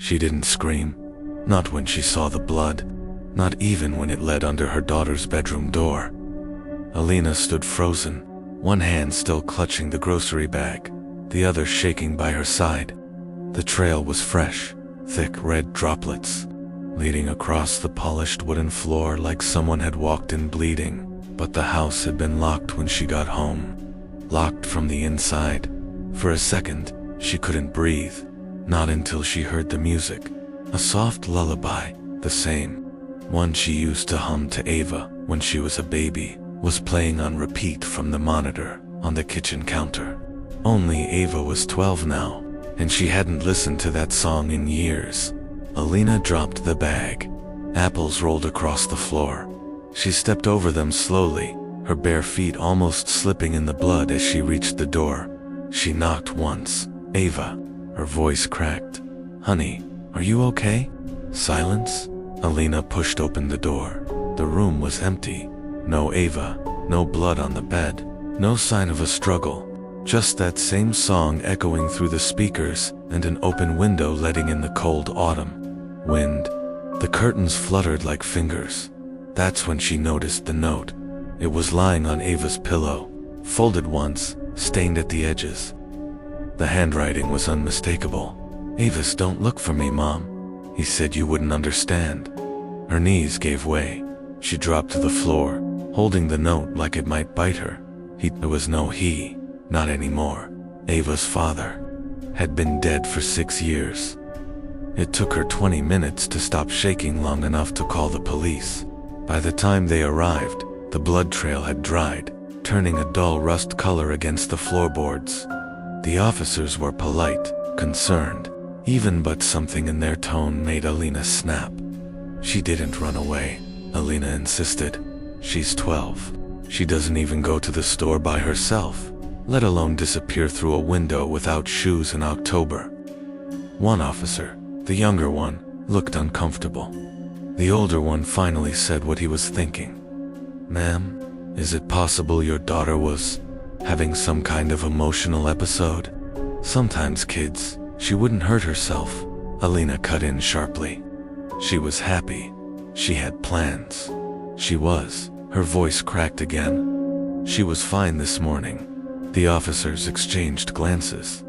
She didn't scream, not when she saw the blood, not even when it led under her daughter's bedroom door. Alina stood frozen, one hand still clutching the grocery bag, the other shaking by her side. The trail was fresh, thick red droplets, leading across the polished wooden floor like someone had walked in bleeding, but the house had been locked when she got home. Locked from the inside. For a second, she couldn't breathe, not until she heard the music, a soft lullaby, the same one she used to hum to Ava when she was a baby, was playing on repeat from the monitor on the kitchen counter. Only Ava was 12 now, and she hadn't listened to that song in years. Alina dropped the bag. Apples rolled across the floor. She stepped over them slowly, her bare feet almost slipping in the blood as she reached the door. She knocked once. Ava. Her voice cracked. "Honey, are you okay?" Silence. Alina pushed open the door. The room was empty. No Ava, no blood on the bed, no sign of a struggle. Just that same song echoing through the speakers and an open window letting in the cold autumn wind. The curtains fluttered like fingers. That's when she noticed the note. It was lying on Ava's pillow, folded once, stained at the edges. The handwriting was unmistakable. "Avis, don't look for me, Mom. He said you wouldn't understand." Her knees gave way. She dropped to the floor, holding the note like it might bite her. There was no he, not anymore. Ava's father had been dead for 6 years. It took her 20 minutes to stop shaking long enough to call the police. By the time they arrived, the blood trail had dried, turning a dull rust color against the floorboards. The officers were polite, concerned, even, but something in their tone made Alina snap. "She didn't run away," Alina insisted. "She's 12. She doesn't even go to the store by herself, let alone disappear through a window without shoes in October." One officer, the younger one, looked uncomfortable. The older one finally said what he was thinking. "Ma'am, is it possible your daughter was having some kind of emotional episode? Sometimes kids, she wouldn't hurt herself." Alina cut in sharply. She was happy. She had plans. She was. Her voice cracked again. "She was fine this morning." The officers exchanged glances.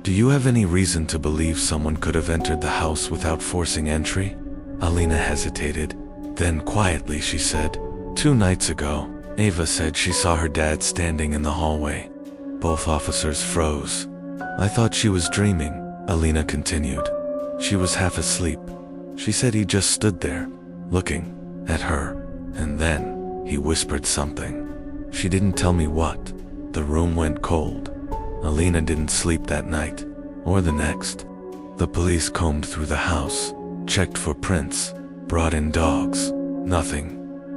"Do you have any reason to believe someone could have entered the house without forcing entry?" Alina hesitated. Then quietly she said, "2 nights ago, Ava said she saw her dad standing in the hallway." Both officers froze. "I thought she was dreaming," Alina continued. "She was half asleep. She said he just stood there, looking at her, and then he whispered something. She didn't tell me what." The room went cold. Alina didn't sleep that night, or the next. The police combed through the house, checked for prints, brought in dogs. Nothing.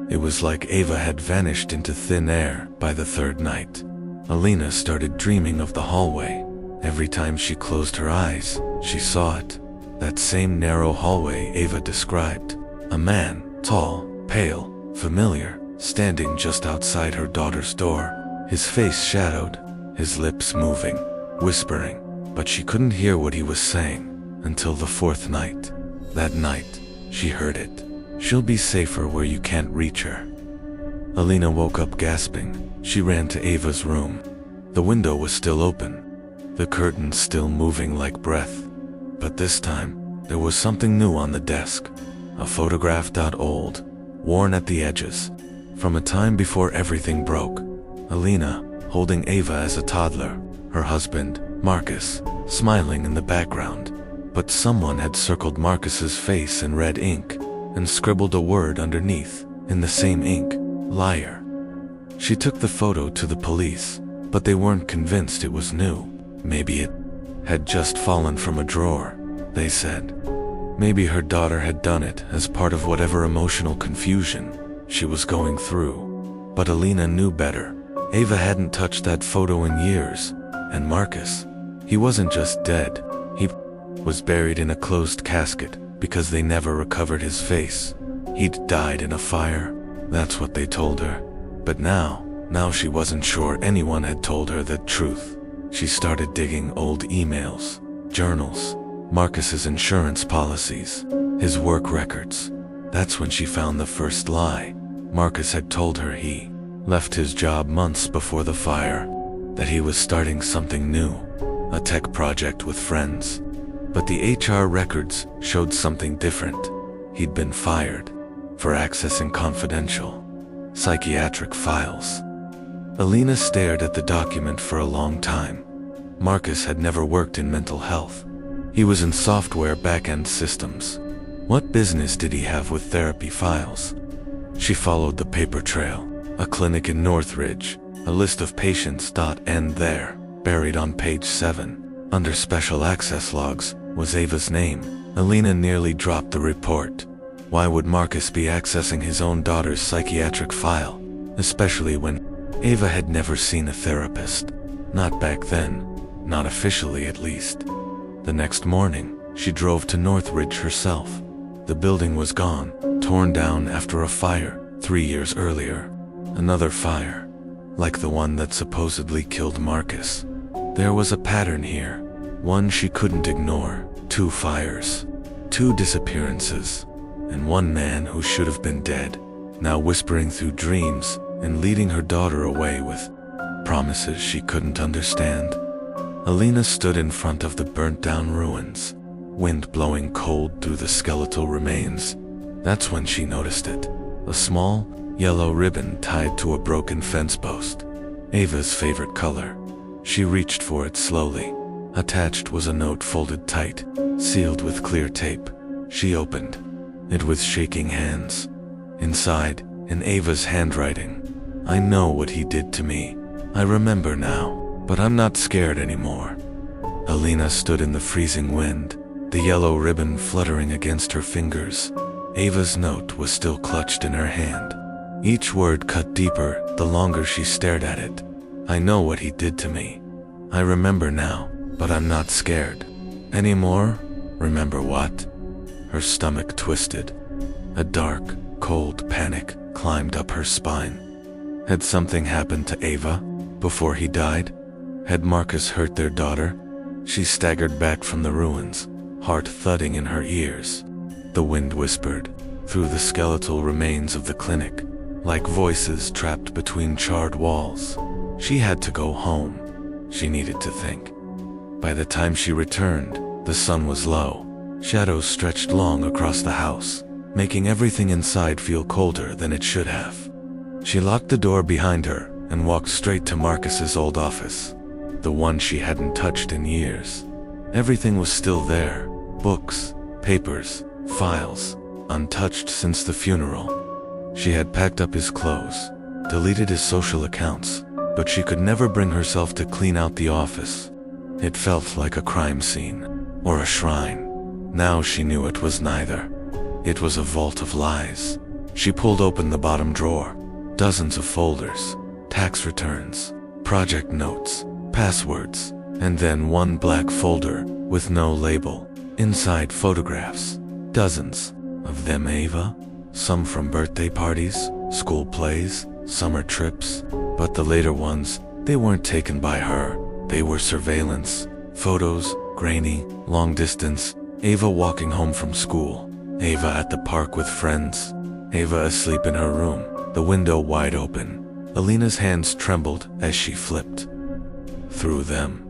It was like Ava had vanished into thin air by the 3rd night. Alina started dreaming of the hallway. Every time she closed her eyes, she saw it. That same narrow hallway Ava described. A man, tall, pale, familiar, standing just outside her daughter's door, his face shadowed, his lips moving, whispering, but she couldn't hear what he was saying until the 4th night. That night, she heard it. "She'll be safer where you can't reach her." Alina woke up gasping. She ran to Ava's room. The window was still open, the curtains still moving like breath. But this time, there was something new on the desk. A photograph. Old, worn at the edges, from a time before everything broke. Alina, holding Ava as a toddler, her husband, Marcus, smiling in the background. But someone had circled Marcus's face in red ink and scribbled a word underneath, in the same ink, "Liar." She took the photo to the police, but they weren't convinced it was new. Maybe it had just fallen from a drawer, they said. Maybe her daughter had done it as part of whatever emotional confusion she was going through. But Alina knew better. Ava hadn't touched that photo in years, and Marcus, he wasn't just dead, he was buried in a closed casket because they never recovered his face. He'd died in a fire, that's what they told her. But now she wasn't sure anyone had told her the truth. She started digging old emails, journals, Marcus's insurance policies, his work records. That's when she found the first lie. Marcus had told her he left his job months before the fire, that he was starting something new, a tech project with friends. But the HR records showed something different. He'd been fired for accessing confidential psychiatric files. Alina stared at the document for a long time. Marcus had never worked in mental health. He was in software back-end systems. What business did he have with therapy files? She followed the paper trail. A clinic in Northridge, a list of patients. End there. Buried on page 7, under special access logs, was Ava's name. Alina nearly dropped the report. Why would Marcus be accessing his own daughter's psychiatric file, especially when Ava had never seen a therapist? Not back then, not officially at least. The next morning, she drove to Northridge herself. The building was gone, torn down after a fire 3 years earlier. Another fire, like the one that supposedly killed Marcus. There was a pattern here, one she couldn't ignore. 2 fires, 2 disappearances, and one man who should have been dead, now whispering through dreams and leading her daughter away with promises she couldn't understand. Alina stood in front of the burnt-down ruins, wind blowing cold through the skeletal remains. That's when she noticed it, a small, yellow ribbon tied to a broken fence post. Ava's favorite color. She reached for it slowly. Attached was a note folded tight, sealed with clear tape. She opened it with shaking hands. Inside, in Ava's handwriting, "I know what he did to me. I remember now, but I'm not scared anymore." Alina stood in the freezing wind, the yellow ribbon fluttering against her fingers. Ava's note was still clutched in her hand. Each word cut deeper the longer she stared at it. "I know what he did to me. I remember now, but I'm not scared anymore." Remember what? Her stomach twisted. A dark, cold panic climbed up her spine. Had something happened to Ava before he died? Had Marcus hurt their daughter? She staggered back from the ruins, heart thudding in her ears. The wind whispered through the skeletal remains of the clinic, like voices trapped between charred walls. She had to go home. She needed to think. By the time she returned, the sun was low. Shadows stretched long across the house, making everything inside feel colder than it should have. She locked the door behind her and walked straight to Marcus's old office, the one she hadn't touched in years. Everything was still there, books, papers, files, untouched since the funeral. She had packed up his clothes, deleted his social accounts, but she could never bring herself to clean out the office. It felt like a crime scene, or a shrine. Now she knew it was neither. It was a vault of lies. She pulled open the bottom drawer. Dozens of folders, tax returns, project notes, passwords, and then one black folder with no label. Inside photographs, dozens of them Ava, some from birthday parties, school plays, summer trips, but the later ones, they weren't taken by her. They were surveillance, photos, grainy, long distance, Ava walking home from school, Ava at the park with friends, Ava asleep in her room, the window wide open. Alina's hands trembled as she flipped through them.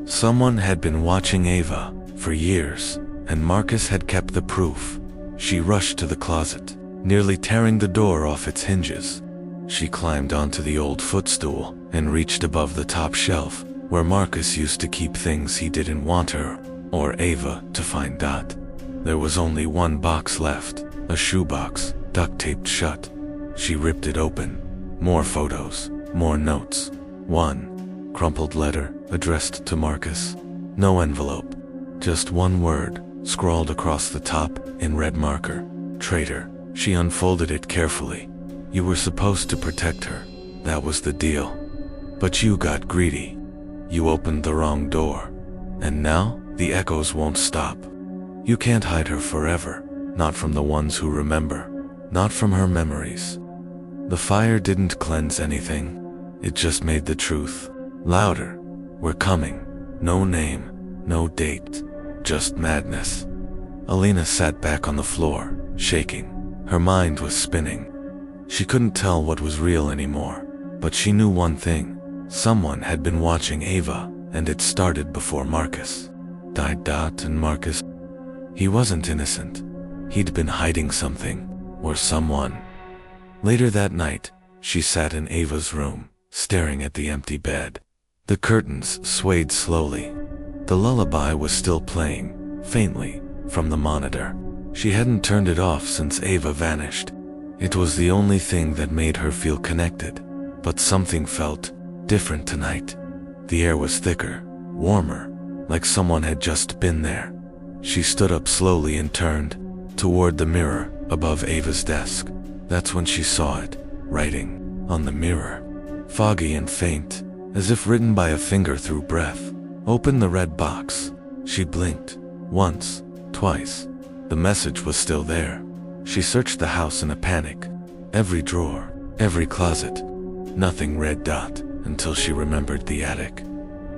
Someone had been watching Ava for years, and Marcus had kept the proof. She rushed to the closet, nearly tearing the door off its hinges. She climbed onto the old footstool and reached above the top shelf, where Marcus used to keep things he didn't want her, or Ava, to find. There was only one box left, a shoebox, duct-taped shut. She ripped it open. More photos, more notes. One crumpled letter addressed to Marcus. No envelope, just one word, scrawled across the top in red marker. Traitor. She unfolded it carefully. You were supposed to protect her. That was the deal. But you got greedy. You opened the wrong door. And now, the echoes won't stop. You can't hide her forever. Not from the ones who remember. Not from her memories. The fire didn't cleanse anything. It just made the truth louder. We're coming. No name, no date. just madness. Alina sat back on the floor, shaking. Her mind was spinning. She couldn't tell what was real anymore, but she knew one thing. Someone had been watching Ava, and it started before Marcus died. And Marcus, he wasn't innocent. He'd been hiding something, or someone. Later that night, she sat in Ava's room, staring at the empty bed. The curtains swayed slowly. The lullaby was still playing, faintly, from the monitor. She hadn't turned it off since Ava vanished. It was the only thing that made her feel connected, but something felt different tonight. The air was thicker, warmer, like someone had just been there. She stood up slowly and turned toward the mirror above Ava's desk. That's when she saw it, writing on the mirror, foggy and faint, as if written by a finger through breath. Open the red box. She blinked. Once, twice. The message was still there. She searched the house in a panic. Every drawer, every closet. Nothing read. Until she remembered the attic.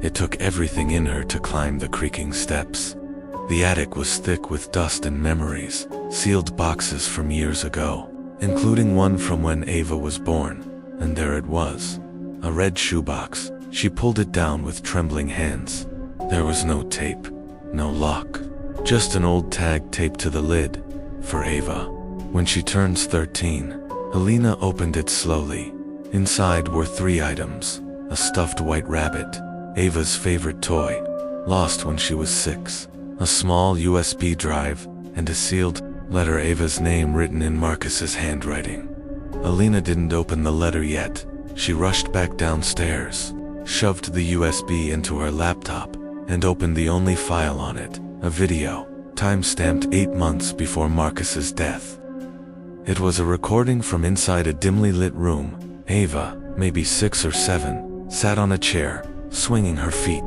It took everything in her to climb the creaking steps. The attic was thick with dust and memories, sealed boxes from years ago, including one from when Ava was born. And there it was, a red shoebox. She pulled it down with trembling hands. There was no tape, no lock, just an old tag taped to the lid, for Ava. When she turns 13, Alina opened it slowly. Inside were 3 items: a stuffed white rabbit, Ava's favorite toy, lost when she was 6, a small USB drive, and a sealed letter, Ava's name written in Marcus's handwriting. Alina didn't open the letter yet. She rushed back downstairs, shoved the USB into her laptop, and opened the only file on it, a video, time-stamped 8 months before Marcus's death. It was a recording from inside a dimly lit room. Ava, maybe 6 or 7, sat on a chair, swinging her feet.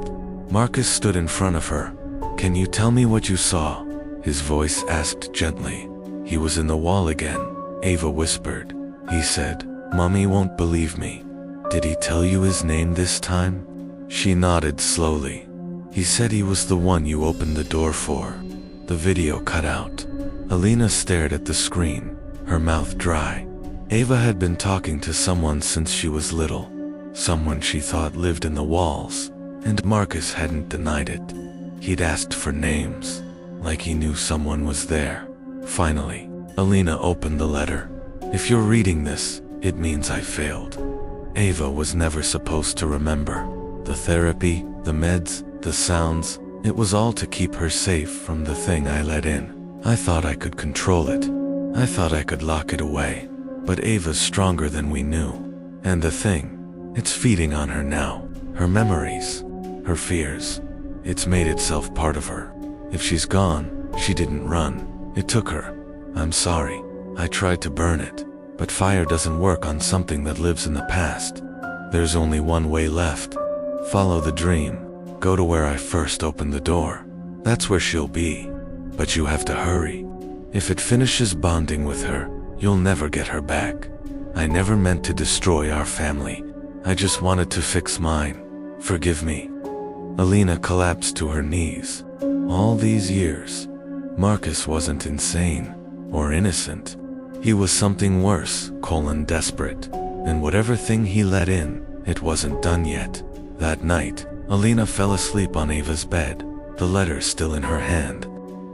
Marcus stood in front of her. Can you tell me what you saw? His voice asked gently. He was in the wall again, Ava whispered. He said, Mommy won't believe me. Did he tell you his name this time? She nodded slowly. He said he was the one you opened the door for. The video cut out. Alina stared at the screen, her mouth dry. Ava had been talking to someone since she was little, someone she thought lived in the walls, and Marcus hadn't denied it. He'd asked for names, like he knew someone was there. Finally, Alina opened the letter. If you're reading this, it means I failed. Ava was never supposed to remember. The therapy, the meds, the sounds, it was all to keep her safe from the thing I let in. I thought I could control it. I thought I could lock it away. But Ava's stronger than we knew. And the thing, it's feeding on her now. Her memories, her fears. It's made itself part of her. If she's gone, she didn't run. It took her. I'm sorry. I tried to burn it. But fire doesn't work on something that lives in the past. There's only one way left. Follow the dream. Go to where I first opened the door. That's where she'll be. But you have to hurry. If it finishes bonding with her, you'll never get her back. I never meant to destroy our family. I just wanted to fix mine. Forgive me. Alina collapsed to her knees. All these years, Marcus wasn't insane or innocent. He was something worse, desperate. And whatever thing he let in, it wasn't done yet. That night, Alina fell asleep on Ava's bed, the letter still in her hand.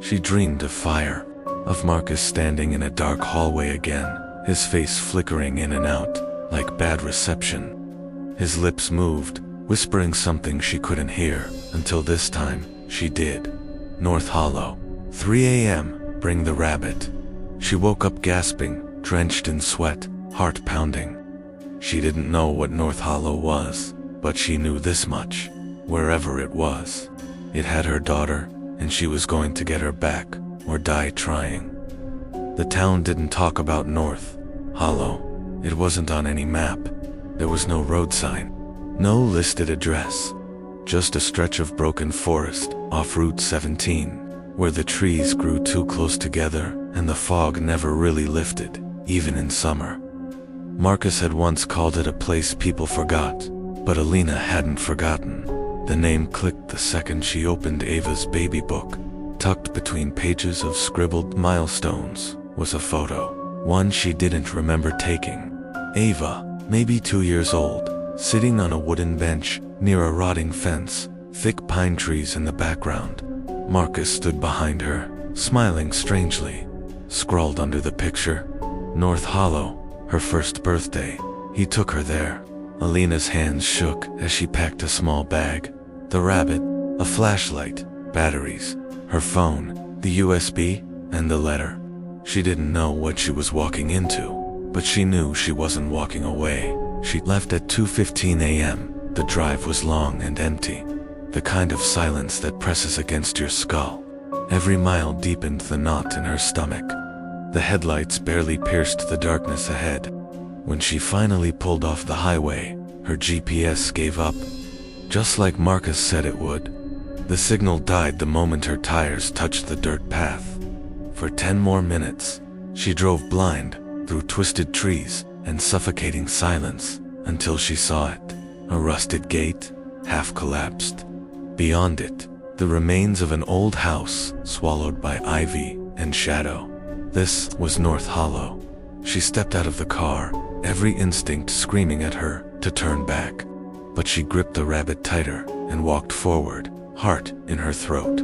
She dreamed of fire, of Marcus standing in a dark hallway again, his face flickering in and out, like bad reception. His lips moved, whispering something she couldn't hear, until this time, she did. North Hollow, 3 a.m., bring the rabbit. She woke up gasping, drenched in sweat, heart pounding. She didn't know what North Hollow was, but she knew this much. Wherever it was, it had her daughter, and she was going to get her back, or die trying. The town didn't talk about North Hollow. It wasn't on any map. There was no road sign, no listed address. Just a stretch of broken forest off Route 17, where the trees grew too close together and the fog never really lifted, even in summer. Marcus had once called it a place people forgot, but Alina hadn't forgotten. The name clicked the second she opened Ava's baby book. Tucked between pages of scribbled milestones was a photo, one she didn't remember taking. Ava, maybe 2 years old, sitting on a wooden bench near a rotting fence, thick pine trees in the background. Marcus stood behind her, smiling strangely. Scrawled under the picture, North Hollow, her first birthday. He took her there. Alina's hands shook as she packed a small bag. The rabbit, a flashlight, batteries, her phone, the USB, and the letter. She didn't know what she was walking into, but she knew she wasn't walking away. She left at 2:15 a.m. The drive was long and empty, the kind of silence that presses against your skull. Every mile deepened the knot in her stomach. The headlights barely pierced the darkness ahead. When she finally pulled off the highway, her GPS gave up, just like Marcus said it would. The signal died the moment her tires touched the dirt path. For 10 more minutes, she drove blind through twisted trees and suffocating silence until she saw it. A rusted gate, half collapsed. Beyond it, the remains of an old house swallowed by ivy and shadow. This was North Hollow. She stepped out of the car, every instinct screaming at her to turn back. But she gripped the rabbit tighter and walked forward, heart in her throat.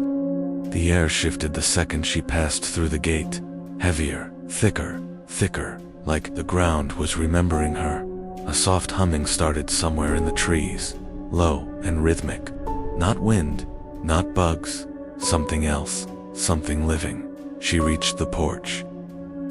The air shifted the second she passed through the gate, heavier, thicker, like the ground was remembering her. A soft humming started somewhere in the trees, low and rhythmic. Not wind, not bugs, something else, something living. She reached the porch.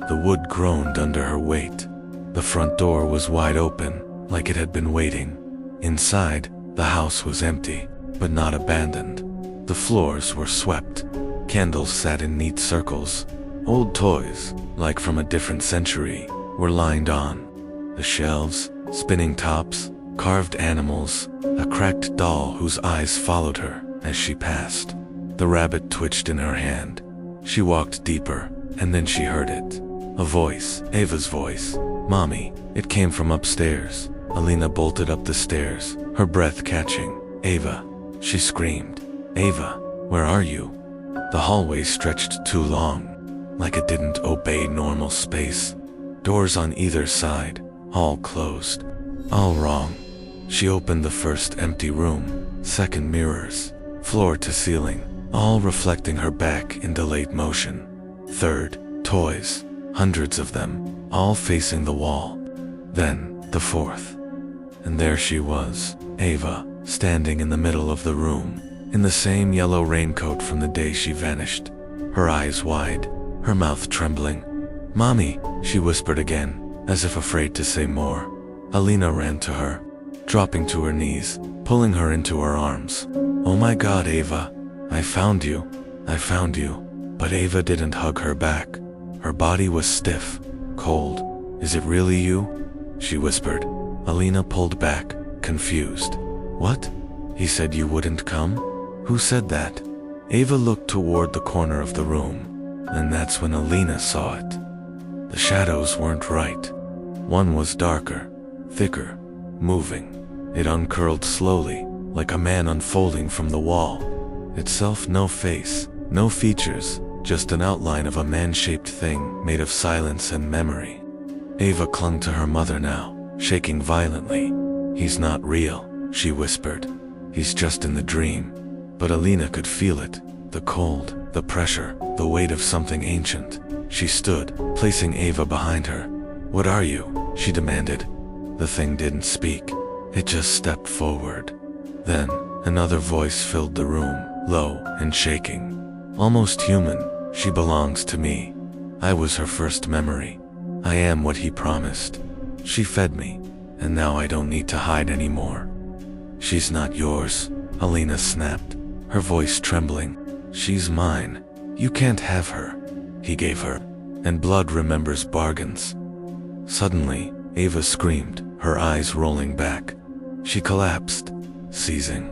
The wood groaned under her weight. The front door was wide open, like it had been waiting. Inside, the house was empty, but not abandoned. The floors were swept. Candles sat in neat circles. Old toys, like from a different century, were lined on. The shelves, spinning tops, carved animals, a cracked doll whose eyes followed her as she passed. The rabbit twitched in her hand. She walked deeper, and then she heard it. A voice, Ava's voice. "Mommy." It came from upstairs. Alina bolted up the stairs, her breath catching. "Ava," she screamed. "Ava, where are you?" The hallway stretched too long, like it didn't obey normal space. Doors on either side, all closed. All wrong. She opened the first empty room, second mirrors, floor to ceiling, all reflecting her back in delayed motion. Third, toys, hundreds of them, all facing the wall. Then, the fourth. And there she was, Ava, standing in the middle of the room, in the same yellow raincoat from the day she vanished, her eyes wide, her mouth trembling. "Mommy," she whispered again, as if afraid to say more. Alina ran to her, dropping to her knees, pulling her into her arms. "Oh my God, Ava, I found you. But Ava didn't hug her back. Her body was stiff, cold. "Is it really you?" she whispered. Alina pulled back, confused. "What? He said you wouldn't come? Who said that?" Ava looked toward the corner of the room, and that's when Alina saw it. The shadows weren't right. One was darker, thicker, moving. It uncurled slowly, like a man unfolding from the wall. Itself no face, no features, just an outline of a man-shaped thing made of silence and memory. Ava clung to her mother now, shaking violently. "He's not real," she whispered. "He's just in the dream." But Alina could feel it, the cold, the pressure, the weight of something ancient. She stood, placing Ava behind her. "What are you?" she demanded. The thing didn't speak. It just stepped forward. Then, another voice filled the room, low and shaking. "Almost human. She belongs to me. I was her first memory. I am what he promised. She fed me, and now I don't need to hide anymore." "She's not yours," Alina snapped, her voice trembling. "She's mine. You can't have her," he gave her. And blood remembers bargains. Suddenly, Ava screamed, her eyes rolling back. She collapsed, seizing.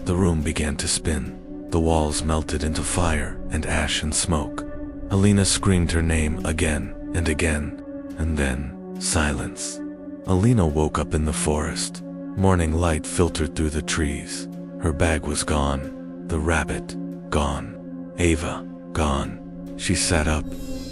The room began to spin. The walls melted into fire and ash and smoke. Alina screamed her name again and again, and then silence. Alina woke up in the forest. Morning light filtered through the trees. Her bag was gone. The rabbit, gone. Ava, gone. She sat up,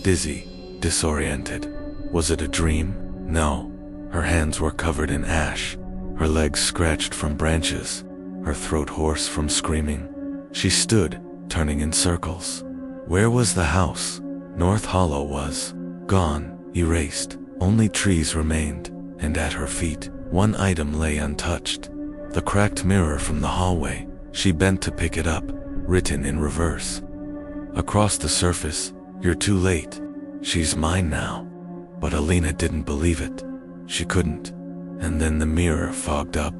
dizzy, disoriented. Was it a dream? No. Her hands were covered in ash, her legs scratched from branches, her throat hoarse from screaming. She stood, turning in circles. Where was the house? North Hollow was gone, erased. Only trees remained, and at her feet, one item lay untouched. The cracked mirror from the hallway. She bent to pick it up, written in reverse. Across the surface, "You're too late. She's mine now." But Alina didn't believe it. She couldn't. And then the mirror fogged up,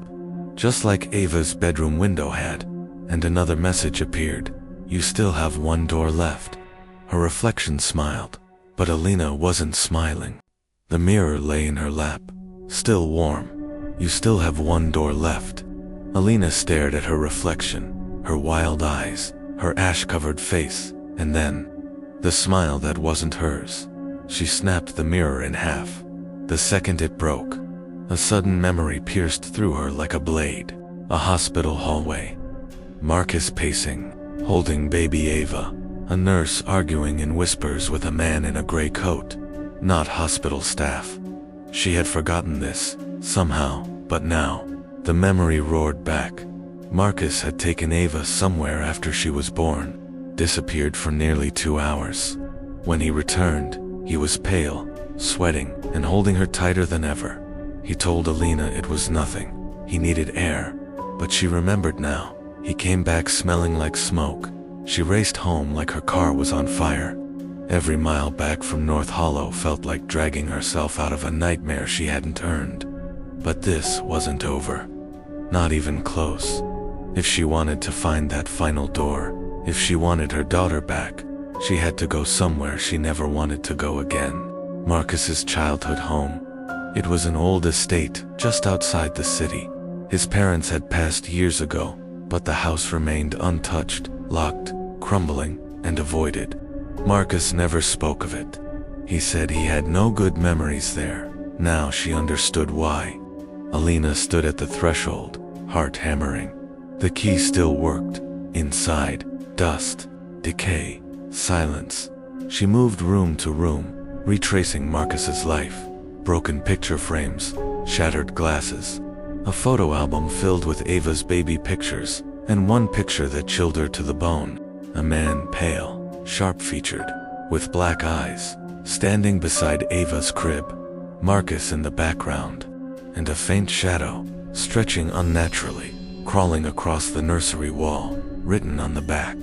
just like Ava's bedroom window had, and another message appeared. "You still have one door left." Her reflection smiled, but Alina wasn't smiling. The mirror lay in her lap, still warm. "You still have one door left." Alina stared at her reflection, her wild eyes, her ash-covered face, and then, the smile that wasn't hers. She snapped the mirror in half. The second it broke, a sudden memory pierced through her like a blade. A hospital hallway. Marcus pacing, holding baby Ava. A nurse arguing in whispers with a man in a gray coat. Not hospital staff. She had forgotten this, somehow, but now, the memory roared back. Marcus had taken Ava somewhere after she was born, disappeared for nearly 2 hours. When he returned, he was pale, sweating, and holding her tighter than ever. He told Alina it was nothing. He needed air. But she remembered now. He came back smelling like smoke. She raced home like her car was on fire. Every mile back from North Hollow felt like dragging herself out of a nightmare she hadn't earned. But this wasn't over. Not even close. If she wanted to find that final door, if she wanted her daughter back, she had to go somewhere she never wanted to go again. Marcus's childhood home. It was an old estate just outside the city. His parents had passed years ago, but the house remained untouched, locked, crumbling, and avoided. Marcus never spoke of it. He said he had no good memories there. Now she understood why. Alina stood at the threshold, heart hammering. The key still worked. Inside, dust, decay, silence. She moved room to room, retracing Marcus's life. Broken picture frames, shattered glasses. A photo album filled with Ava's baby pictures, and one picture that chilled her to the bone. A man pale, sharp-featured, with black eyes, standing beside Ava's crib. Marcus in the background, and a faint shadow, stretching unnaturally, crawling across the nursery wall, written on the back.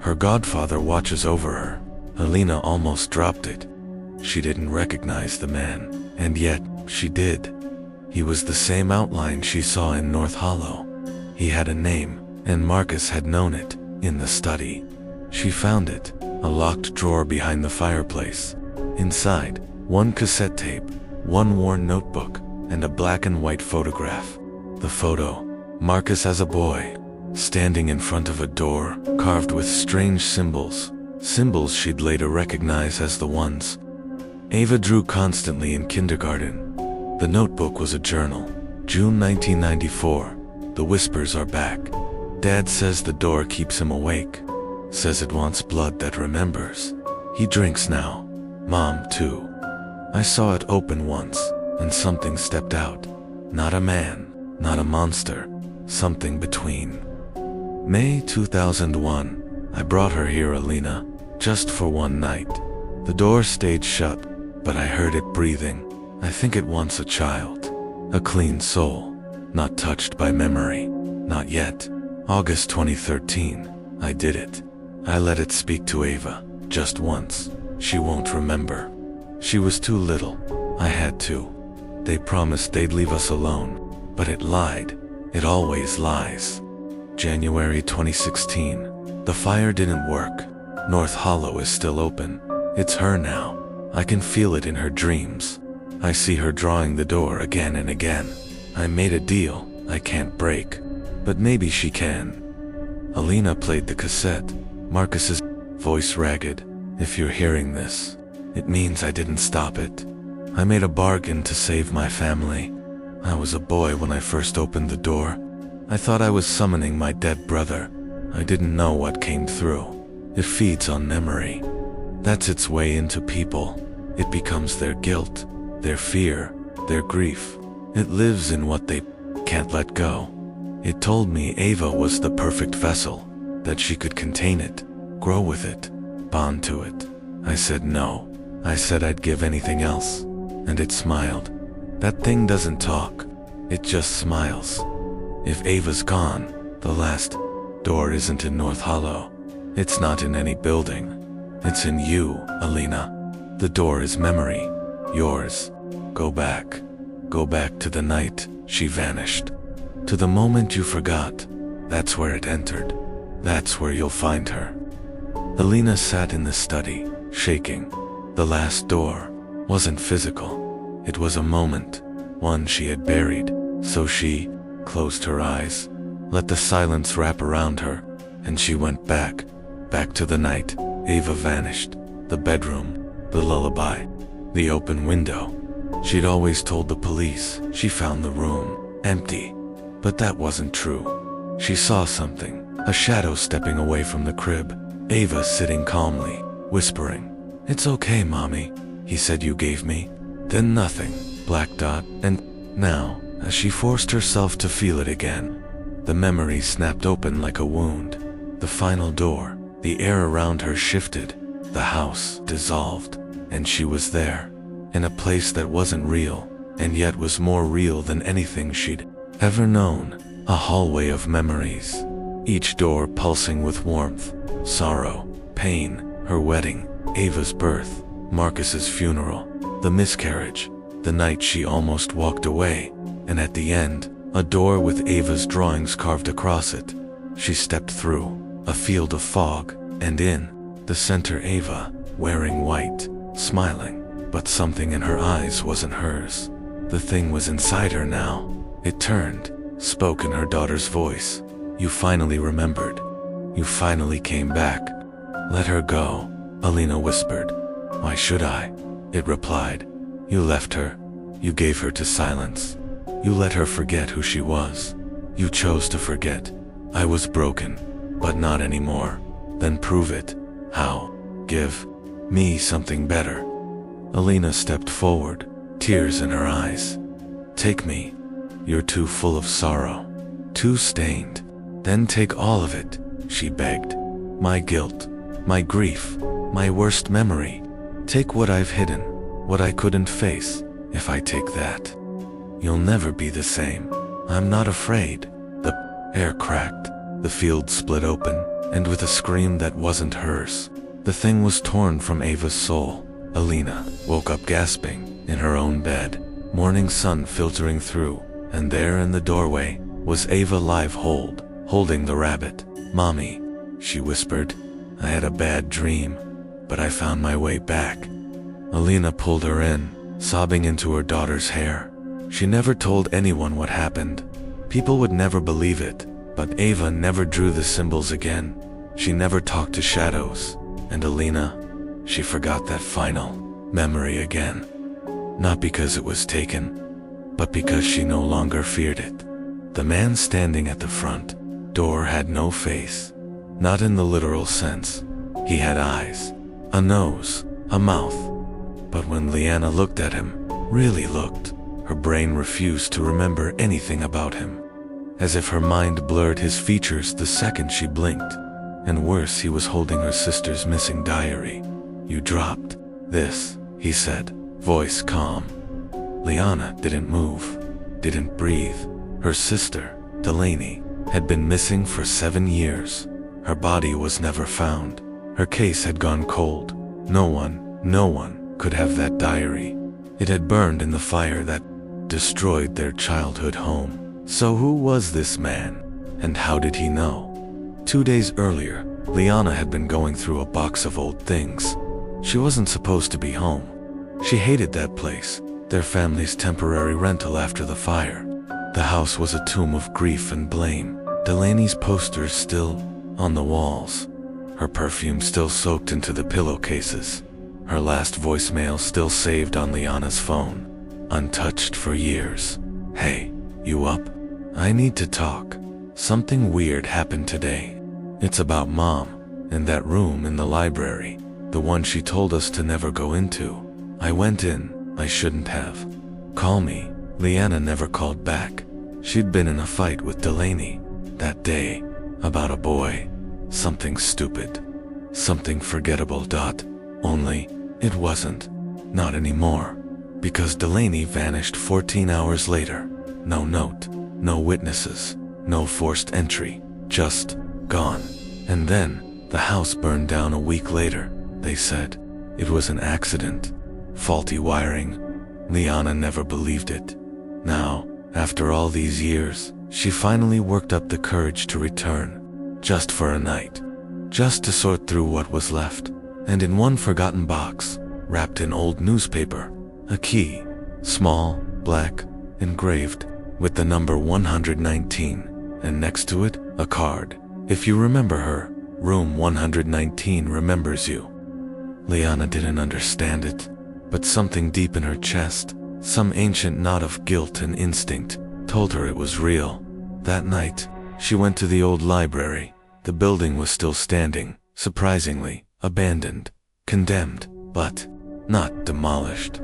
Her godfather watches over her. Alina almost dropped it. She didn't recognize the man, and yet, she did. He was the same outline she saw in North Hollow. He had a name, and Marcus had known it, in the study. She found it, a locked drawer behind the fireplace. Inside, one cassette tape, one worn notebook, and a black and white photograph. The photo, Marcus as a boy, standing in front of a door, carved with strange symbols, symbols she'd later recognize as the ones Ava drew constantly in kindergarten. The notebook was a journal. June 1994. The whispers are back. Dad says the door keeps him awake. Says it wants blood that remembers. He drinks now. Mom, too. I saw it open once, and something stepped out. Not a man, not a monster, something between. May 2001. I brought her here, Alina, just for one night. The door stayed shut, but I heard it breathing. I think it wants a child. A clean soul. Not touched by memory. Not yet. August 2013. I did it. I let it speak to Ava. Just once. She won't remember. She was too little. I had to. They promised they'd leave us alone. But it lied. It always lies. January 2016. The fire didn't work. North Hollow is still open. It's her now. I can feel it in her dreams. I see her drawing the door again and again. I made a deal I can't break. But maybe she can. Alina played the cassette. Marcus's voice ragged. If you're hearing this, it means I didn't stop it. I made a bargain to save my family. I was a boy when I first opened the door. I thought I was summoning my dead brother. I didn't know what came through. It feeds on memory. That's its way into people. It becomes their guilt, their fear, their grief. It lives in what they can't let go. It told me Ava was the perfect vessel, that she could contain it, grow with it, bond to it. I said no. I said I'd give anything else. And it smiled. That thing doesn't talk. It just smiles. If Ava's gone, the last door isn't in North Hollow. It's not in any building. It's in you, Alina. The door is memory. Yours. Go back. Go back to the night she vanished. To the moment you forgot. That's where it entered. That's where you'll find her. Alina sat in the study, shaking. The last door wasn't physical. It was a moment, one she had buried. So she closed her eyes, let the silence wrap around her, and she went back to the night. Ava vanished. The bedroom, the lullaby, the open window. She'd always told the police she found the room empty, but that wasn't true. She saw something, a shadow stepping away from the crib. Ava sitting calmly, whispering, "It's okay, Mommy," he said you gave me. Then nothing, black dot, and now, as she forced herself to feel it again, the memory snapped open like a wound. The final door, the air around her shifted, the house dissolved, and she was there, in a place that wasn't real, and yet was more real than anything she'd ever known. A hallway of memories, each door pulsing with warmth, sorrow, pain, her wedding, Ava's birth, Marcus's funeral, the miscarriage, the night she almost walked away, and at the end, a door with Ava's drawings carved across it. She stepped through, a field of fog, and in the center Ava, wearing white, smiling, but something in her eyes wasn't hers. The thing was inside her now. It turned, spoke in her daughter's voice. "You finally remembered. You finally came back." "Let her go," Alina whispered. "Why should I?" It replied. "You left her. You gave her to silence. You let her forget who she was. You chose to forget. I was broken, but not anymore. Then prove it. How? Give me something better." Alina stepped forward, tears in her eyes. "Take me. You're too full of sorrow, too stained. Then take all of it," she begged. "My guilt, my grief, my worst memory. Take what I've hidden, what I couldn't face. If I take that, you'll never be the same. I'm not afraid." The air cracked, the field split open, and with a scream that wasn't hers, the thing was torn from Ava's soul. Alina woke up gasping, in her own bed, morning sun filtering through, and there in the doorway was Ava live holding the rabbit. "Mommy," she whispered, "I had a bad dream, but I found my way back." Alina pulled her in, sobbing into her daughter's hair. She never told anyone what happened. People would never believe it, but Ava never drew the symbols again. She never talked to shadows, and Alina, she forgot that final memory again. Not because it was taken, but because she no longer feared it. The man standing at the front door had no face, not in the literal sense. He had eyes, a nose, a mouth. But when Leanna looked at him, really looked, her brain refused to remember anything about him. As if her mind blurred his features the second she blinked. And worse, he was holding her sister's missing diary. "You dropped this," he said, voice calm. Leanna didn't move, didn't breathe. Her sister, Delaney, had been missing for 7 years. Her body was never found. Her case had gone cold. No one could have that diary. It had burned in the fire that destroyed their childhood home. So who was this man? And how did he know? 2 days earlier, Leanna had been going through a box of old things. She wasn't supposed to be home. She hated that place, their family's temporary rental after the fire. The house was a tomb of grief and blame. Delaney's posters still on the walls. Her perfume still soaked into the pillowcases. Her last voicemail still saved on Leanna's phone, untouched for years. "Hey, you up? I need to talk. Something weird happened today. It's about Mom, In that room in the library, the one she told us to never go into. I went in, I shouldn't have. Call me. Leanna never called back. She'd been in a fight with Delaney that day about a boy. Something stupid. Something forgettable. Only, it wasn't. Not anymore. Because Delaney vanished 14 hours later. No note, no witnesses, no forced entry, just gone. And then, the house burned down a week later. They said it was an accident. Faulty wiring. Liana never believed it. Now, after all these years, she finally worked up the courage to return. Just for a night. Just to sort through what was left. And in one forgotten box, wrapped in old newspaper, a key. Small, black, engraved, with the number 119. And next to it, a card. If you remember her, room 119 remembers you. Liana didn't understand it, but something deep in her chest, some ancient knot of guilt and instinct, told her it was real. That night, she went to the old library. The building was still standing, surprisingly, abandoned, condemned, but not demolished.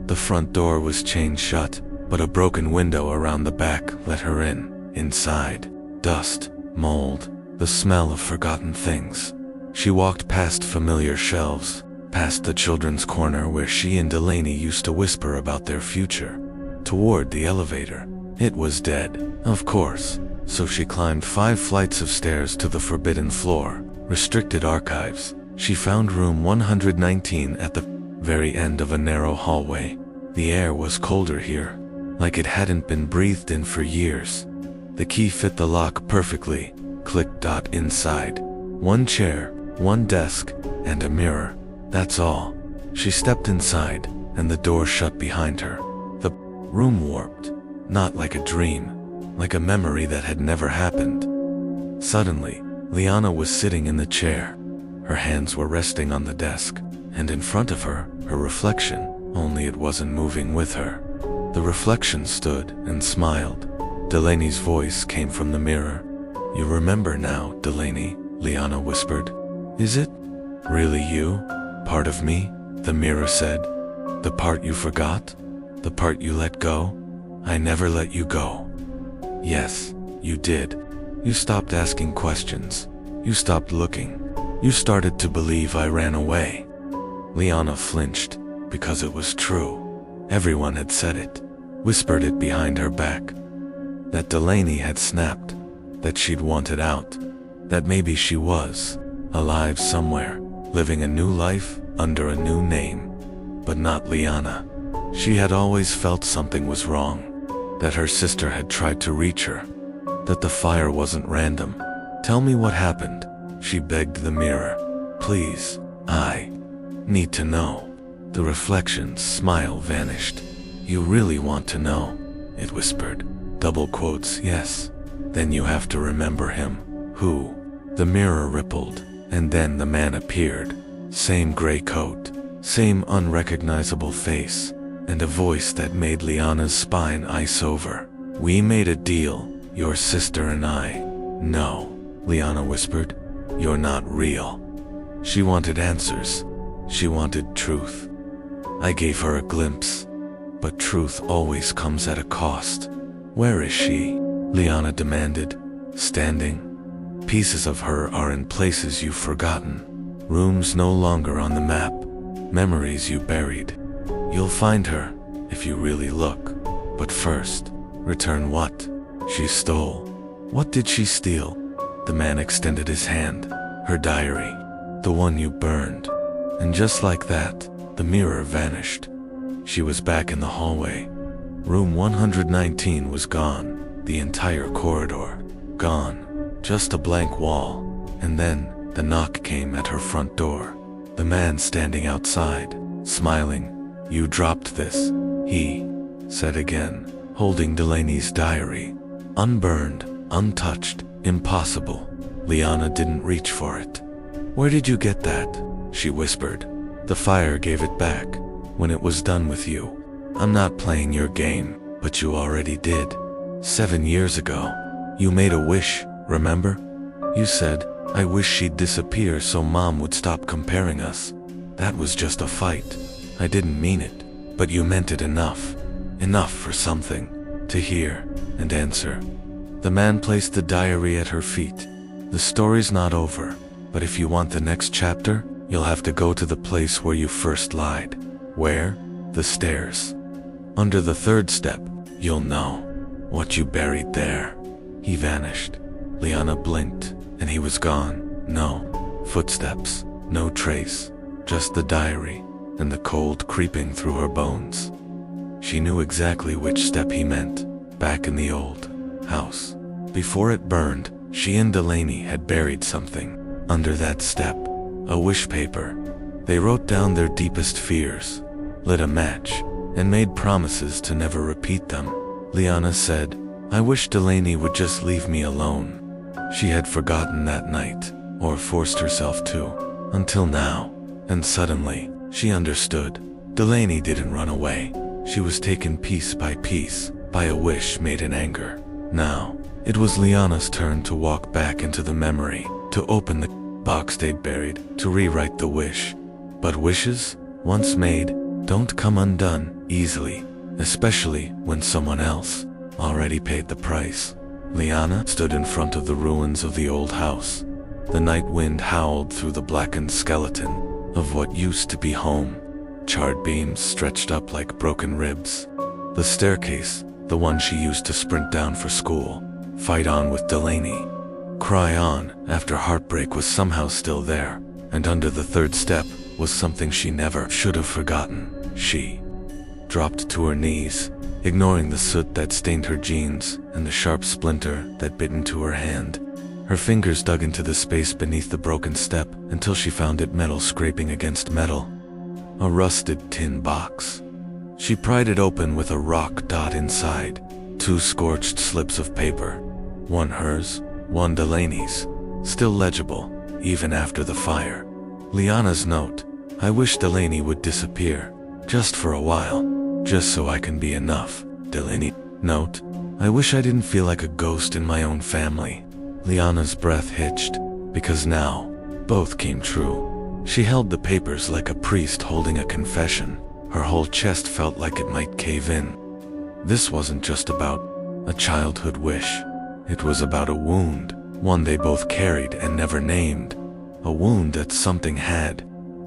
The front door was chained shut, but a broken window around the back let her in. Inside, dust, mold, the smell of forgotten things. She walked past familiar shelves, past the children's corner where she and Delaney used to whisper about their future, toward the elevator. It was dead, of course, so she climbed 5 flights of stairs to the forbidden floor, restricted archives. She found room 119 at the very end of a narrow hallway. The air was colder here, like it hadn't been breathed in for years. The key fit the lock perfectly. Click. Inside. 1 chair, 1 desk, and a mirror. That's all. She stepped inside, and the door shut behind her. The room warped, not like a dream, like a memory that had never happened. Suddenly, Liana was sitting in the chair. Her hands were resting on the desk, and in front of her, her reflection, only it wasn't moving with her. The reflection stood and smiled. Delaney's voice came from the mirror. You remember now, Delaney, Liana whispered. Is it really you? Part of me? The mirror said. The part you forgot? The part you let go? I never let you go. Yes, you did. You stopped asking questions. You stopped looking. You started to believe I ran away. Liana flinched, because it was true. Everyone had said it, whispered it behind her back. That Delaney had snapped, that she'd wanted out, that maybe she was alive somewhere, living a new life under a new name. But not Liana. She had always felt something was wrong, that her sister had tried to reach her, that the fire wasn't random. Tell me what happened, she begged the mirror. Please, I need to know. The reflection's smile vanished. You really want to know? It whispered. Double quotes, yes. Then you have to remember him. Who? The mirror rippled, and then the man appeared. Same gray coat, same unrecognizable face, and a voice that made Liana's spine ice over. We made a deal, your sister and I. No, Liana whispered. You're not real. She wanted answers. She wanted truth. I gave her a glimpse. But truth always comes at a cost. Where is she? Liana demanded, standing. Pieces of her are in places you've forgotten. Rooms no longer on the map. Memories you buried. You'll find her, if you really look. But first, return what? She stole. What did she steal? The man extended his hand. Her diary. The one you burned. And just like that, the mirror vanished. She was back in the hallway. Room 119 was gone. The entire corridor. Gone. Just a blank wall. And then, the knock came at her front door. The man standing outside, smiling. You dropped this, he said again, holding Delaney's diary. Unburned, untouched, impossible. Liana didn't reach for it. Where did you get that? She whispered. The fire gave it back, when it was done with you. I'm not playing your game, but you already did. 7 years ago, you made a wish, remember? You said, I wish she'd disappear so Mom would stop comparing us. That was just a fight. I didn't mean it, but you meant it enough. Enough for something to hear and answer." The man placed the diary at her feet. "The story's not over, but if you want the next chapter, you'll have to go to the place where you first lied." "Where?" "The stairs. Under the third step, you'll know what you buried there." He vanished. Liana blinked, and he was gone. No footsteps, no trace, just the diary, and the cold creeping through her bones. She knew exactly which step he meant. Back in the old house, before it burned, she and Delaney had buried something under that step. A wish paper. They wrote down their deepest fears, lit a match, and made promises to never repeat them. Liana said, "I wish Delaney would just leave me alone." She had forgotten that night, or forced herself to, until now, and suddenly, she understood. Delaney didn't run away. She was taken piece by piece, by a wish made in anger. Now, it was Liana's turn to walk back into the memory, to open the box they'd buried, to rewrite the wish. But wishes, once made, don't come undone easily, especially when someone else already paid the price. Liana stood in front of the ruins of the old house. The night wind howled through the blackened skeleton of what used to be home. Charred beams stretched up like broken ribs. The staircase, the one she used to sprint down for school, fight on with Delaney, cry on after heartbreak, was somehow still there, and under the third step was something she never should have forgotten. She dropped to her knees, ignoring the soot that stained her jeans and the sharp splinter that bit into her hand. Her fingers dug into the space beneath the broken step until she found it metal scraping against metal. A rusted tin box. She pried it open with a rock dot inside. 2 scorched slips of paper. One hers, one Delaney's. Still legible, even after the fire. Liana's note. "I wish Delaney would disappear. Just for a while. Just so I can be enough." Delaney. Note. "I wish I didn't feel like a ghost in my own family." Liana's breath hitched, because now, both came true. She held the papers like a priest holding a confession. Her whole chest felt like it might cave in. This wasn't just about a childhood wish. It was about a wound, one they both carried and never named. A wound that something had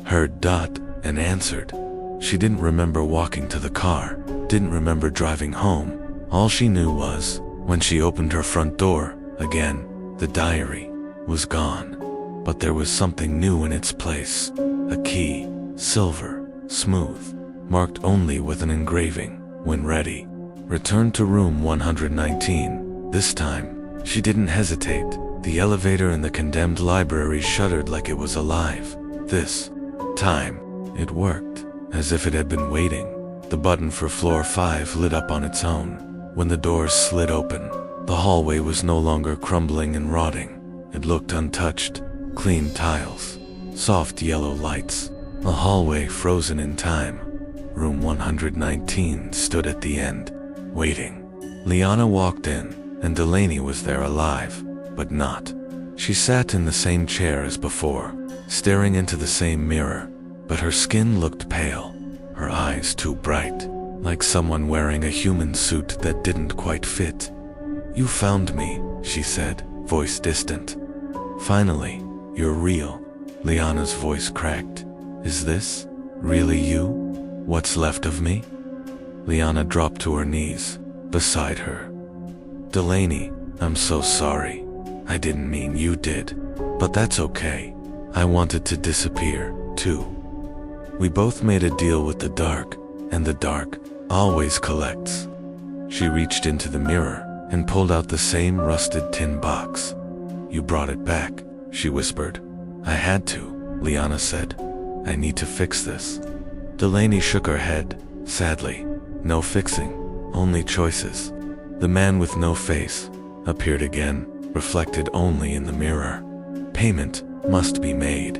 heard dot and answered. She didn't remember walking to the car, didn't remember driving home. All she knew was, when she opened her front door, again, the diary was gone. But there was something new in its place. A key, silver, smooth, marked only with an engraving. When ready, return to room 119. This time, she didn't hesitate. The elevator in the condemned library shuddered like it was alive. This time, it worked, as if it had been waiting. The button for floor 5 lit up on its own. When the doors slid open, the hallway was no longer crumbling and rotting. It looked untouched. Clean tiles, soft yellow lights, a hallway frozen in time. Room 119 stood at the end, waiting. Liana walked in, and Delaney was there alive, but not. She sat in the same chair as before, staring into the same mirror, but her skin looked pale, her eyes too bright, like someone wearing a human suit that didn't quite fit. "You found me," she said, voice distant. "Finally. You're real." Liana's voice cracked. "Is this really you? What's left of me?" Liana dropped to her knees, beside her. "Delaney, I'm so sorry. I didn't mean you did. But that's okay. I wanted to disappear, too. We both made a deal with the dark, and the dark always collects." She reached into the mirror and pulled out the same rusted tin box. "You brought it back," she whispered. "I had to," Liana said. "I need to fix this." Delaney shook her head, sadly. "No fixing, only choices." The man with no face appeared again, reflected only in the mirror. "Payment must be made,"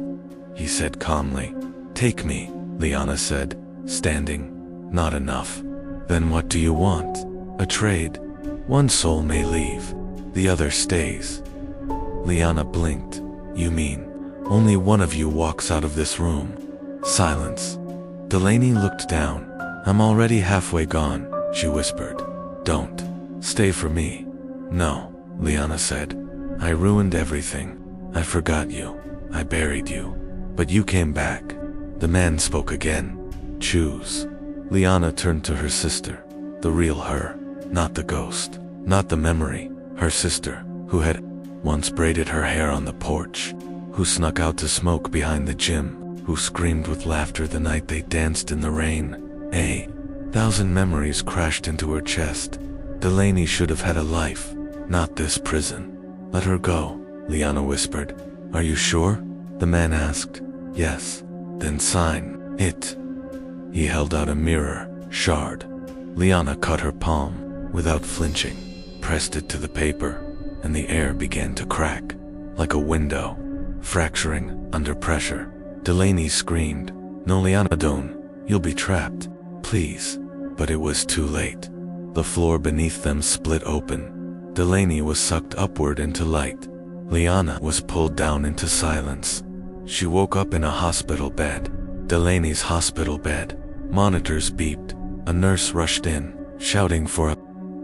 he said calmly. "Take me," Liana said, standing. "Not enough." "Then what do you want?" "A trade. One soul may leave, the other stays." Liana blinked. You mean, only one of you walks out of this room? Silence. Delaney looked down. I'm already halfway gone, she whispered. Don't. Stay for me. No, Liana said. I ruined everything. I forgot you. I buried you. But you came back. The man spoke again. Choose. Liana turned to her sister. The real her. Not the ghost. Not the memory. Her sister, who had once braided her hair on the porch. Who snuck out to smoke behind the gym. Who screamed with laughter the night they danced in the rain. 1,000 memories crashed into her chest. Delaney should have had a life, not this prison. Let her go, Liana whispered. Are you sure? The man asked. Yes. Then sign it. He held out a mirror, shard. Liana cut her palm, without flinching, pressed it to the paper, and the air began to crack, like a window, fracturing under pressure. Delaney screamed, No, Liana, don't. You'll be trapped. Please. But it was too late. The floor beneath them split open. Delaney was sucked upward into light. Liana was pulled down into silence. She woke up in a hospital bed. Delaney's hospital bed. Monitors beeped. A nurse rushed in, shouting for a...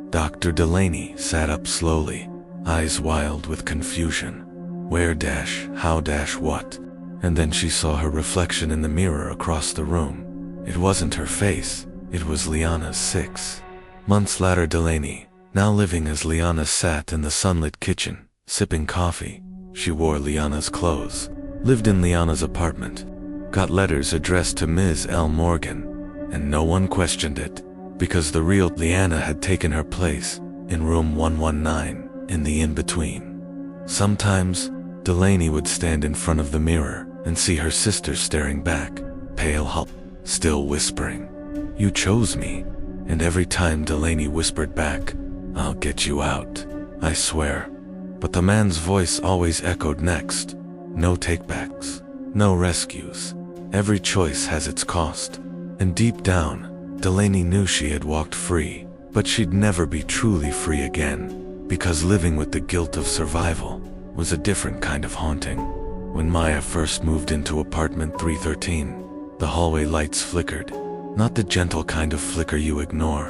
Dr. Delaney sat up slowly, eyes wild with confusion. Where dash, how dash what? And then she saw her reflection in the mirror across the room. It wasn't her face, it was Liana's 6 months later. Delaney, now living as Liana, sat in the sunlit kitchen, sipping coffee. She wore Liana's clothes, lived in Liana's apartment, got letters addressed to Ms. L. Morgan, and no one questioned it, because the real Liana had taken her place, in room 119, in the in-between. Sometimes, Delaney would stand in front of the mirror and see her sister staring back, pale, still whispering, You chose me. And every time Delaney whispered back, I'll get you out, I swear. But the man's voice always echoed next. No takebacks, no rescues. Every choice has its cost. And deep down, Delaney knew she had walked free, but she'd never be truly free again, because living with the guilt of survival was a different kind of haunting. When Maya first moved into apartment 313, the hallway lights flickered. Not the gentle kind of flicker you ignore,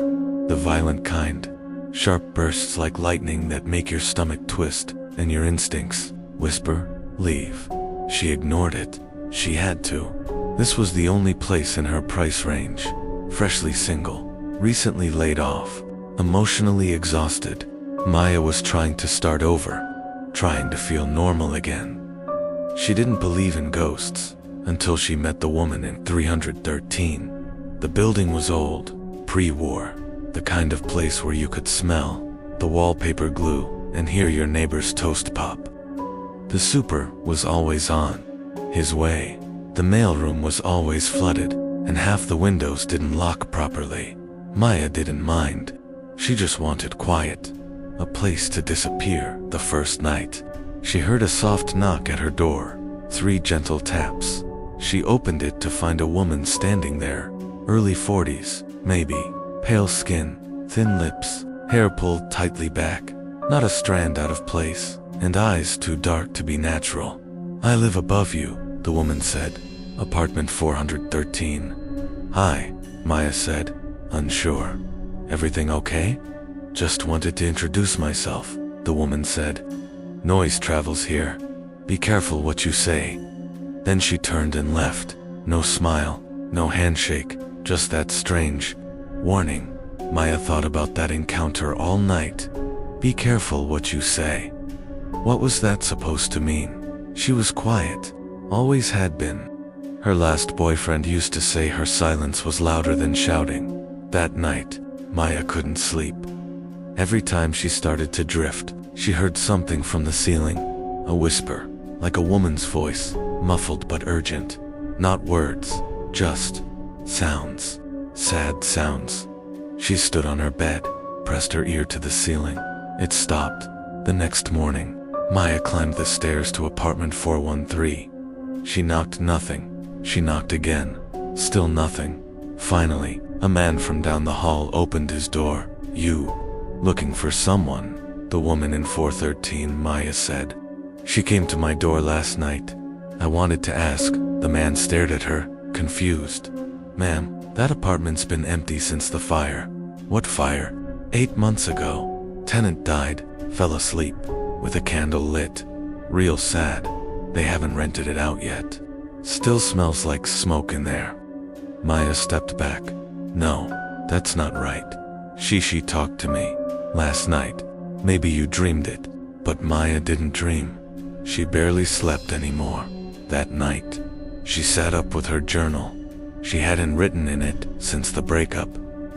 the violent kind. Sharp bursts like lightning that make your stomach twist, and your instincts whisper, leave. She ignored it. She had to. This was the only place in her price range. Freshly single, recently laid off, emotionally exhausted, Maya was trying to start over, trying to feel normal again. She didn't believe in ghosts until she met the woman in 313. The building was old, pre-war, the kind of place where you could smell the wallpaper glue and hear your neighbor's toast pop. The super was always on his way. The mailroom was always flooded, and half the windows didn't lock properly. Maya didn't mind. She just wanted quiet, a place to disappear. The first night, she heard a soft knock at her door, 3 gentle taps. She opened it to find a woman standing there. Early 40s, maybe, pale skin, thin lips, hair pulled tightly back, not a strand out of place, and eyes too dark to be natural. I live above you, the woman said. Apartment 413. Hi, Maya said, unsure. Everything okay? Just wanted to introduce myself, the woman said. Noise travels here. Be careful what you say. Then she turned and left. No smile, no handshake. Just that strange warning. Maya thought about that encounter all night. Be careful what you say. What was that supposed to mean? She was quiet, always had been. Her last boyfriend used to say her silence was louder than shouting. That night, Maya couldn't sleep. Every time she started to drift, she heard something from the ceiling. A whisper, like a woman's voice, muffled but urgent. Not words, just sounds, sad sounds. She stood on her bed, pressed her ear to the ceiling. It stopped. The next morning, Maya climbed the stairs to apartment 413. She knocked, nothing. She knocked again. Still nothing. Finally, a man from down the hall opened his door. You, looking for someone? The woman in 413, Maya said. She came to my door last night. I wanted to ask. The man stared at her, confused. Ma'am, that apartment's been empty since the fire. What fire? 8 months ago. Tenant died, fell asleep, with a candle lit. Real sad. They haven't rented it out yet. Still smells like smoke in there. Maya stepped back. No, that's not right. She talked to me last night. Maybe you dreamed it, but Maya didn't dream. She barely slept anymore. That night, she sat up with her journal. She hadn't written in it since the breakup.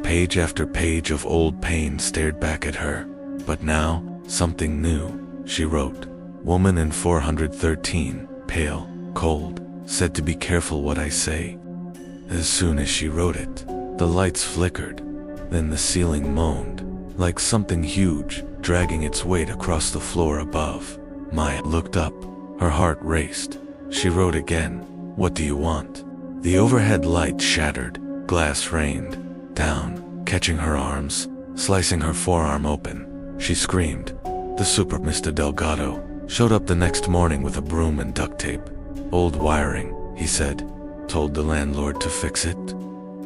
Page after page of old pain stared back at her. But now, something new. She wrote, "Woman in 413, pale, cold, said to be careful what I say." As soon as she wrote it, the lights flickered. Then the ceiling moaned, like something huge, dragging its weight across the floor above. Maya looked up. Her heart raced. She wrote again, "What do you want?" The overhead light shattered. Glass rained down, catching her arms, slicing her forearm open. She screamed. The super Mr. Delgado showed up the next morning with a broom and duct tape. "Old wiring," he said. "Told the landlord to fix it."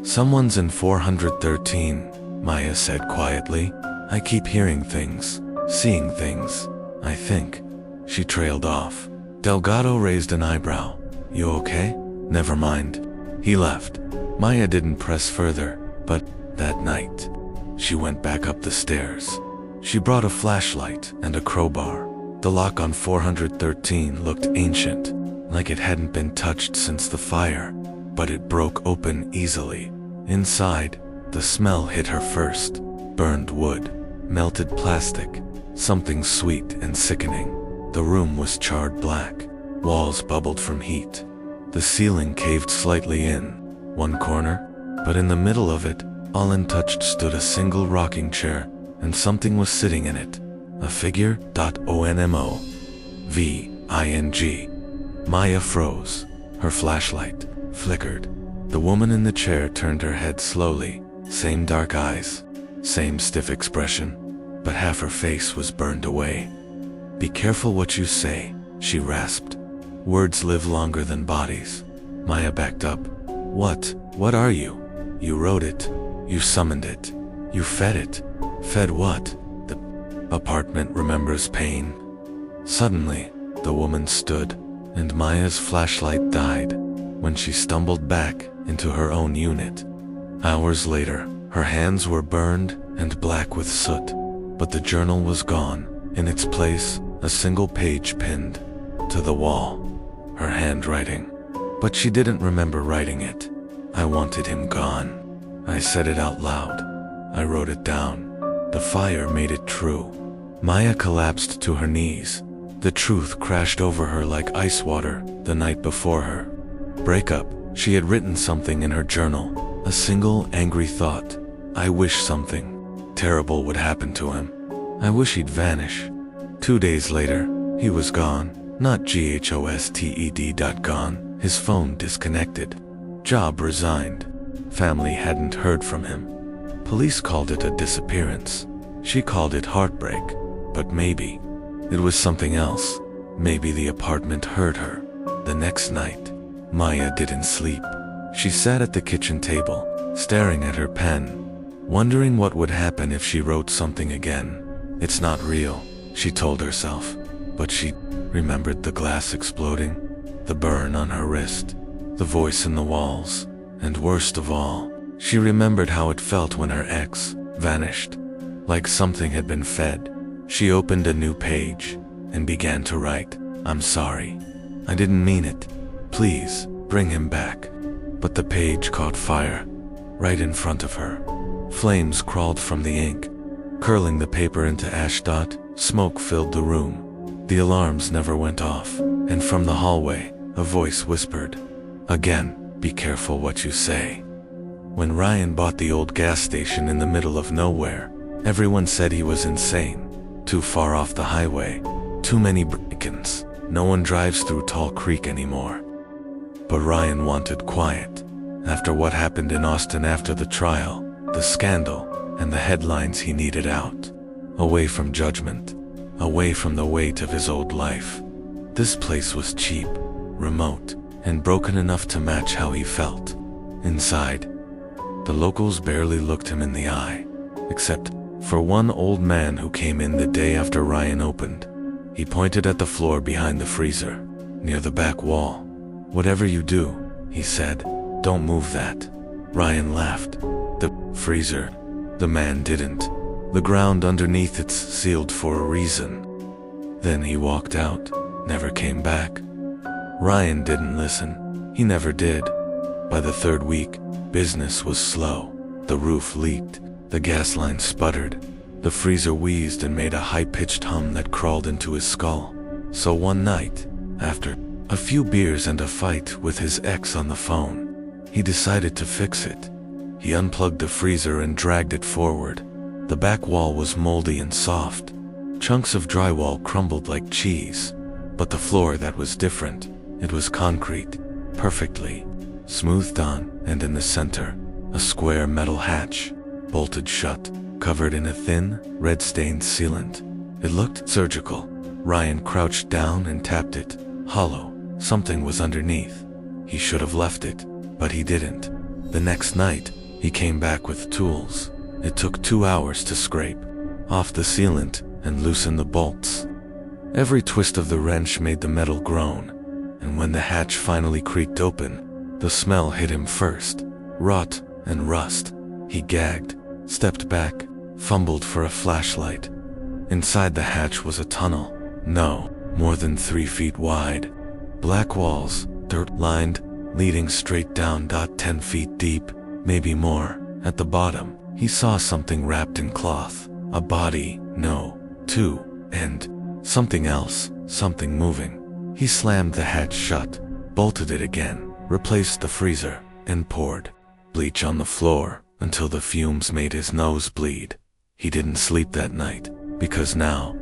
"Someone's in 413, Maya said quietly. "I keep hearing things, seeing things, I think." She trailed off. Delgado raised an eyebrow. "You okay?" "Never mind." He left. Maya didn't press further, but that night, she went back up the stairs. She brought a flashlight and a crowbar. The lock on 413 looked ancient, like it hadn't been touched since the fire, but it broke open easily. Inside, the smell hit her first. Burned wood, melted plastic, something sweet and sickening. The room was charred black. Walls bubbled from heat. The ceiling caved slightly in one corner, but in the middle of it, all untouched, stood a single rocking chair, and something was sitting in it. A figure. ONMO. VING. Maya froze. Her flashlight flickered. The woman in the chair turned her head slowly. Same dark eyes, same stiff expression, but half her face was burned away. "Be careful what you say," she rasped. "Words live longer than bodies." Maya backed up. What are you?" "You wrote it. You summoned it. You fed it." "Fed what?" "The apartment remembers pain." Suddenly, the woman stood, and Maya's flashlight died when she stumbled back into her own unit. Hours later, her hands were burned and black with soot, but the journal was gone. In its place, a single page pinned to the wall. Her handwriting. But she didn't remember writing it. "I wanted him gone." I said it out loud. I wrote it down. The fire made it true. Maya collapsed to her knees. The truth crashed over her like ice water the night before her breakup. She had written something in her journal, a single angry thought. "I wish something terrible would happen to him. I wish he'd vanish." 2 days later, he was gone. Not GHOSTED. Gone. His phone disconnected. Job resigned. Family hadn't heard from him. Police called it a disappearance. She called it heartbreak. But maybe it was something else. Maybe the apartment hurt her. The next night, Maya didn't sleep. She sat at the kitchen table, staring at her pen, wondering what would happen if she wrote something again. It's not real, she told herself. But she remembered the glass exploding, the burn on her wrist, the voice in the walls, and worst of all, she remembered how it felt when her ex vanished, like something had been fed. She opened a new page and began to write, "I'm sorry. I didn't mean it. Please, bring him back." But the page caught fire, right in front of her. Flames crawled from the ink, curling the paper into ash. Smoke filled the room. The alarms never went off, and from the hallway, a voice whispered, "Again, be careful what you say." When Ryan bought the old gas station in the middle of nowhere, everyone said he was insane. Too far off the highway, too many break-ins. No one drives through Tall Creek anymore. But Ryan wanted quiet. After what happened in Austin, after the trial, the scandal, and the headlines, he needed out. Away from judgment. Away from the weight of his old life. This place was cheap, remote, and broken enough to match how he felt. Inside, the locals barely looked him in the eye, except for one old man who came in the day after Ryan opened. He pointed at the floor behind the freezer, near the back wall. "Whatever you do," he said, "don't move that." Ryan laughed. "The freezer?" The man didn't. "The ground underneath it's sealed for a reason." Then he walked out, never came back. Ryan didn't listen. He never did. By the third week, business was slow. The roof leaked, the gas line sputtered, the freezer wheezed and made a high-pitched hum that crawled into his skull. So one night, after a few beers and a fight with his ex on the phone, he decided to fix it. He unplugged the freezer and dragged it forward. The back wall was moldy and soft. Chunks of drywall crumbled like cheese. But the floor, that was different. It was concrete, perfectly smoothed on, and in the center, a square metal hatch, bolted shut, covered in a thin, red-stained sealant. It looked surgical. Ryan crouched down and tapped it. Hollow. Something was underneath. He should have left it, but he didn't. The next night, he came back with tools. It took 2 hours to scrape off the sealant and loosen the bolts. Every twist of the wrench made the metal groan, and when the hatch finally creaked open, the smell hit him first. Rot and rust. He gagged, stepped back, fumbled for a flashlight. Inside the hatch was a tunnel, no more than 3 feet wide. Black walls, dirt-lined, leading straight down. 10 feet deep, maybe more. At the bottom, he saw something wrapped in cloth. A body, no, 2, and something else, something moving. He slammed the hatch shut, bolted it again, replaced the freezer, and poured bleach on the floor until the fumes made his nose bleed. He didn't sleep that night, because now,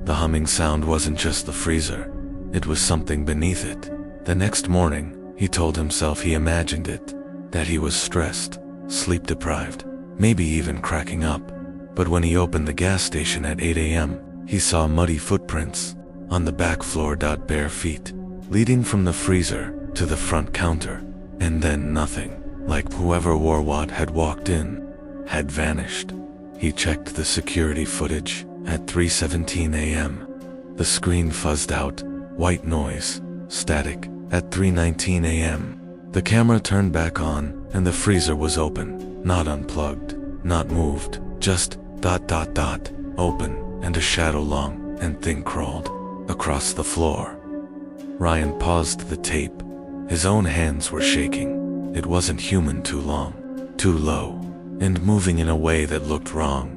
the humming sound wasn't just the freezer. It was something beneath it. The next morning, he told himself he imagined it, that he was stressed, sleep-deprived, maybe even cracking up. But when he opened the gas station at 8 a.m., he saw muddy footprints on the back floor. Bare feet, leading from the freezer to the front counter, and then nothing. Like whoever wore what had walked in, had vanished. He checked the security footage at 3:17 a.m. The screen fuzzed out, white noise, static. At 3:19 a.m., the camera turned back on, and the freezer was open, not unplugged, not moved, just ... open, and a shadow long and thin crawled across the floor. Ryan paused the tape. His own hands were shaking. It wasn't human. Too long, too low, and moving in a way that looked wrong,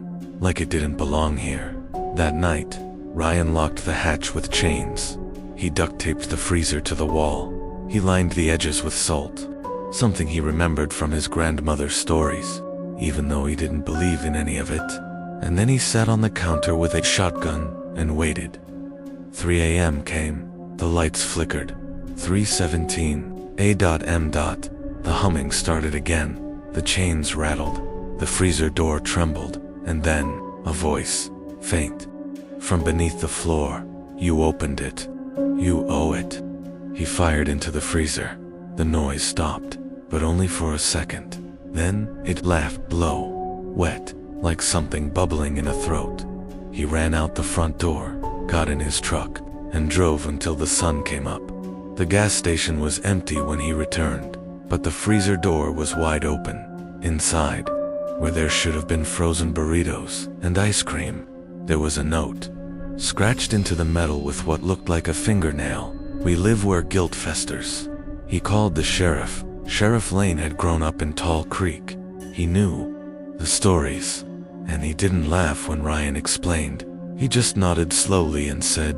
like it didn't belong here. That night, Ryan locked the hatch with chains. He duct-taped the freezer to the wall. He lined the edges with salt, something he remembered from his grandmother's stories, even though he didn't believe in any of it. And then he sat on the counter with a shotgun and waited. 3 a.m. came. The lights flickered. 3:17 a.m. The humming started again. The chains rattled. The freezer door trembled. And then, a voice, faint, from beneath the floor. "You opened it. You owe it." He fired into the freezer. The noise stopped, but only for a second. Then, it laughed low, wet, like something bubbling in a throat. He ran out the front door, got in his truck, and drove until the sun came up. The gas station was empty when he returned, but the freezer door was wide open. Inside, where there should have been frozen burritos and ice cream, there was a note, scratched into the metal with what looked like a fingernail. "We live where guilt festers." He called the sheriff. Sheriff Lane had grown up in Tall Creek. He knew the stories, and he didn't laugh when Ryan explained. He just nodded slowly and said,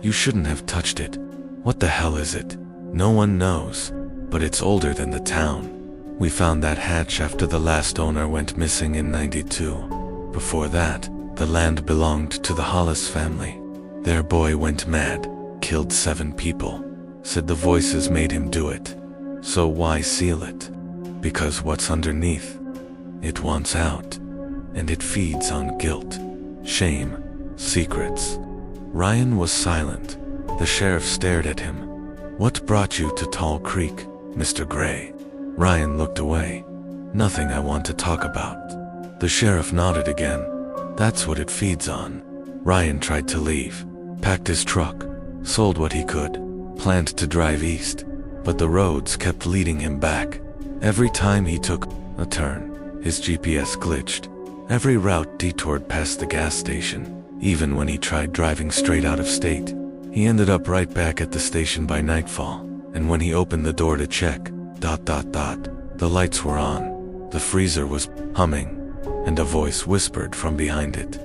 "You shouldn't have touched it." "What the hell is it?" "No one knows, but it's older than the town. We found that hatch after the last owner went missing in '92. Before that, the land belonged to the Hollis family. Their boy went mad, killed 7 people. Said the voices made him do it. So why seal it? Because what's underneath? It wants out, and it feeds on guilt, shame, secrets." Ryan was silent. The sheriff stared at him. "What brought you to Tall Creek, Mr. Gray?" Ryan looked away. "Nothing I want to talk about." The sheriff nodded again. "That's what it feeds on." Ryan tried to leave, packed his truck, sold what he could, planned to drive east, but the roads kept leading him back. Every time he took a turn, his GPS glitched. Every route detoured past the gas station. Even when he tried driving straight out of state, he ended up right back at the station by nightfall. And when he opened the door to check, the lights were on. The freezer was humming, and a voice whispered from behind it,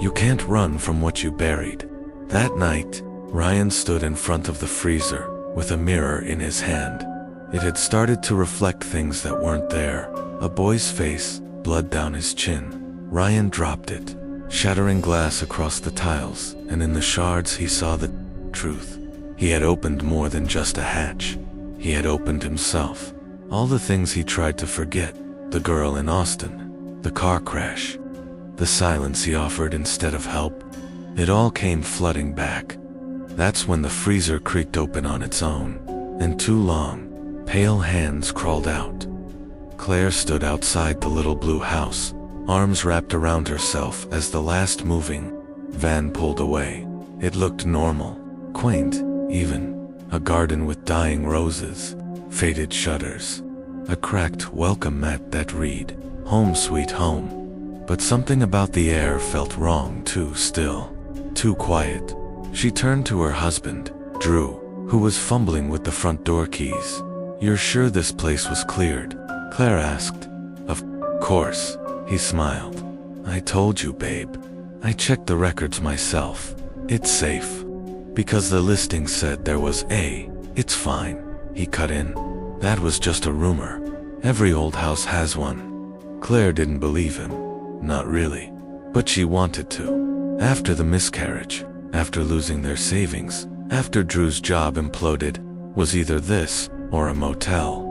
"You can't run from what you buried." That night, Ryan stood in front of the freezer with a mirror in his hand. It had started to reflect things that weren't there. A boy's face, blood down his chin. Ryan dropped it, shattering glass across the tiles, and in the shards he saw the truth. He had opened more than just a hatch. He had opened himself. All the things he tried to forget, the girl in Austin, the car crash, the silence he offered instead of help, it all came flooding back. That's when the freezer creaked open on its own, and two long, pale hands crawled out. Claire stood outside the little blue house, arms wrapped around herself as the last moving van pulled away. It looked normal, quaint, even. A garden with dying roses, faded shutters, a cracked welcome mat that read, "Home Sweet Home." But something about the air felt wrong too still, too quiet. She turned to her husband, Drew, who was fumbling with the front door keys. "You're sure this place was cleared?" Claire asked. "Of course," he smiled. "I told you, babe. I checked the records myself. It's safe." "Because the listing said there was a..." "It's fine," he cut in. "That was just a rumor. Every old house has one." Claire didn't believe him. Not really. But she wanted to. After the miscarriage, after losing their savings, after Drew's job imploded, was either this or a motel.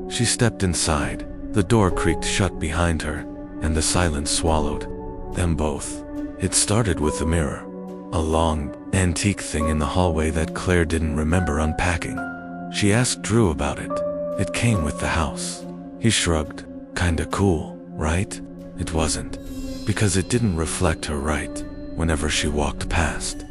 She stepped inside. The door creaked shut behind her, and the silence swallowed them both. It started with the mirror. A long, antique thing in the hallway that Claire didn't remember unpacking. She asked Drew about it. It came with the house. He shrugged. "Kinda cool, right?" It wasn't. Because it didn't reflect her right whenever she walked past.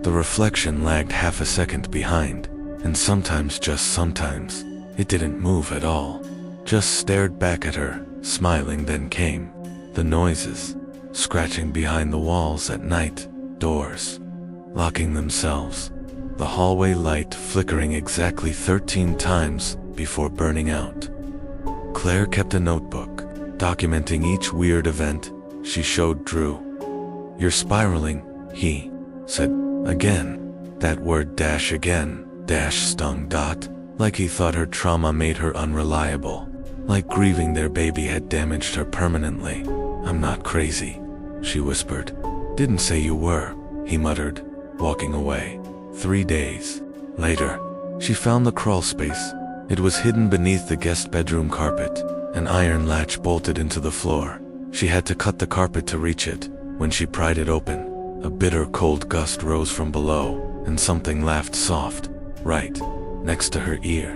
The reflection lagged half a second behind, and sometimes, just sometimes, it didn't move at all. Just stared back at her, smiling. Then came the noises. Scratching behind the walls at night, doors locking themselves, the hallway light flickering exactly 13 times before burning out. Claire kept a notebook, documenting each weird event. She showed Drew. "You're spiraling," he said. Again. That word dash again. Dash stung. Like he thought her trauma made her unreliable. Like grieving their baby had damaged her permanently. "I'm not crazy," she whispered. "Didn't say you were," he muttered, walking away. 3 days later, she found the crawl space. It was hidden beneath the guest bedroom carpet, an iron latch bolted into the floor. She had to cut the carpet to reach it. When she pried it open, a bitter cold gust rose from below, and something laughed soft, right next to her ear.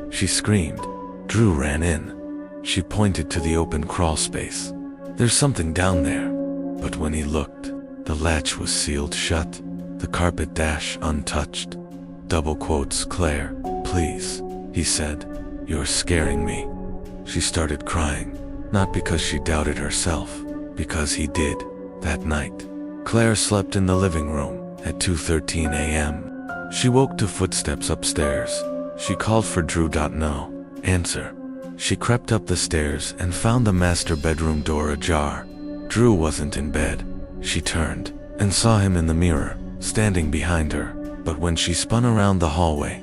She screamed. Drew ran in. She pointed to the open crawl space. "There's something down there." But when he looked, the latch was sealed shut, the carpet dash untouched. Double quotes. "Claire, please," he said. "You're scaring me." She started crying, not because she doubted herself, because he did. That night, Claire slept in the living room at 2:13 a.m. She woke to footsteps upstairs. She called for Drew. No answer. She crept up the stairs and found the master bedroom door ajar. Drew wasn't in bed. She turned and saw him in the mirror, standing behind her, but when she spun around, the hallway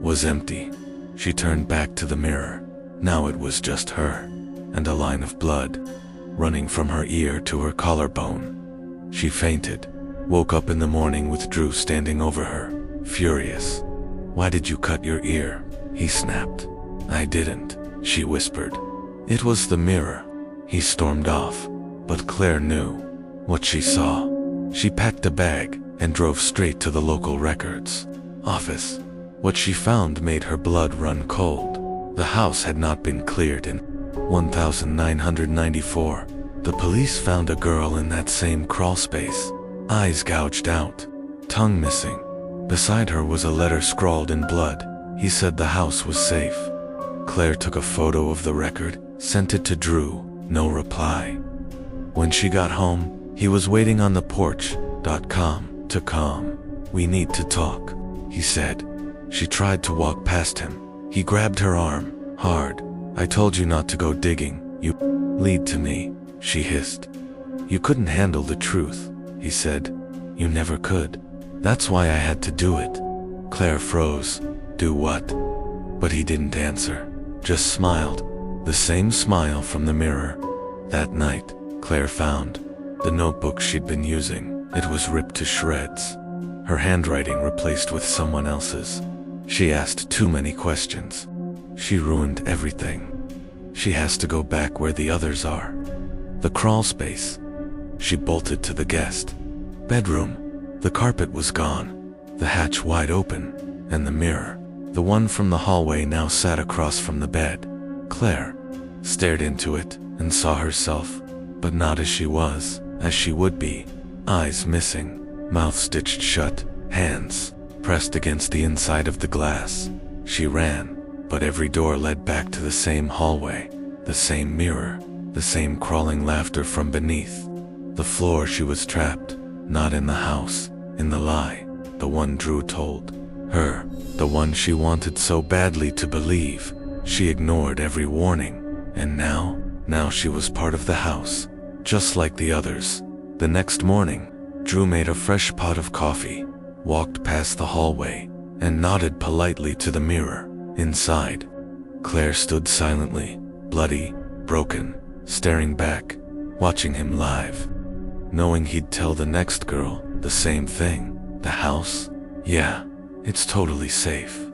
was empty. She turned back to the mirror. Now it was just her, and a line of blood running from her ear to her collarbone. She fainted, woke up in the morning with Drew standing over her, furious. "Why did you cut your ear?" he snapped. "I didn't," she whispered. "It was the mirror." He stormed off, but Claire knew what she saw. She packed a bag and drove straight to the local records. office. What she found made her blood run cold. The house had not been cleared in 1994. The police found a girl in that same crawl space, eyes gouged out, tongue missing. Beside her was a letter scrawled in blood. He said the house was safe. Claire took a photo of the record, sent it to Drew, no reply. When she got home, he was waiting on the porch.com to come. "We need to talk," he said. She tried to walk past him. He grabbed her arm, hard. "I told you not to go digging. You lead to me," she hissed. "You couldn't handle the truth," he said. "You never could. That's why I had to do it." Claire froze. "Do what?" But he didn't answer, just smiled. The same smile from the mirror. That night, Claire found the notebook she'd been using. It was ripped to shreds. Her handwriting replaced with someone else's. She asked too many questions. She ruined everything. She has to go back where the others are. The crawl space. She bolted to the guest bedroom. The carpet was gone, the hatch wide open, and the mirror, the one from the hallway, now sat across from the bed. Claire stared into it and saw herself, but not as she was, as she would be. Eyes missing, mouth stitched shut, hands pressed against the inside of the glass. She ran, but every door led back to the same hallway, the same mirror, the same crawling laughter from beneath. The floor. She was trapped, not in the house, in the lie, the one Drew told her, the one she wanted so badly to believe. She ignored every warning, and now she was part of the house, just like the others. The next morning, Drew made a fresh pot of coffee, walked past the hallway, and nodded politely to the mirror. Inside, Claire stood silently, bloody, broken, staring back, watching him live, knowing he'd tell the next girl the same thing. The house? Yeah, it's totally safe.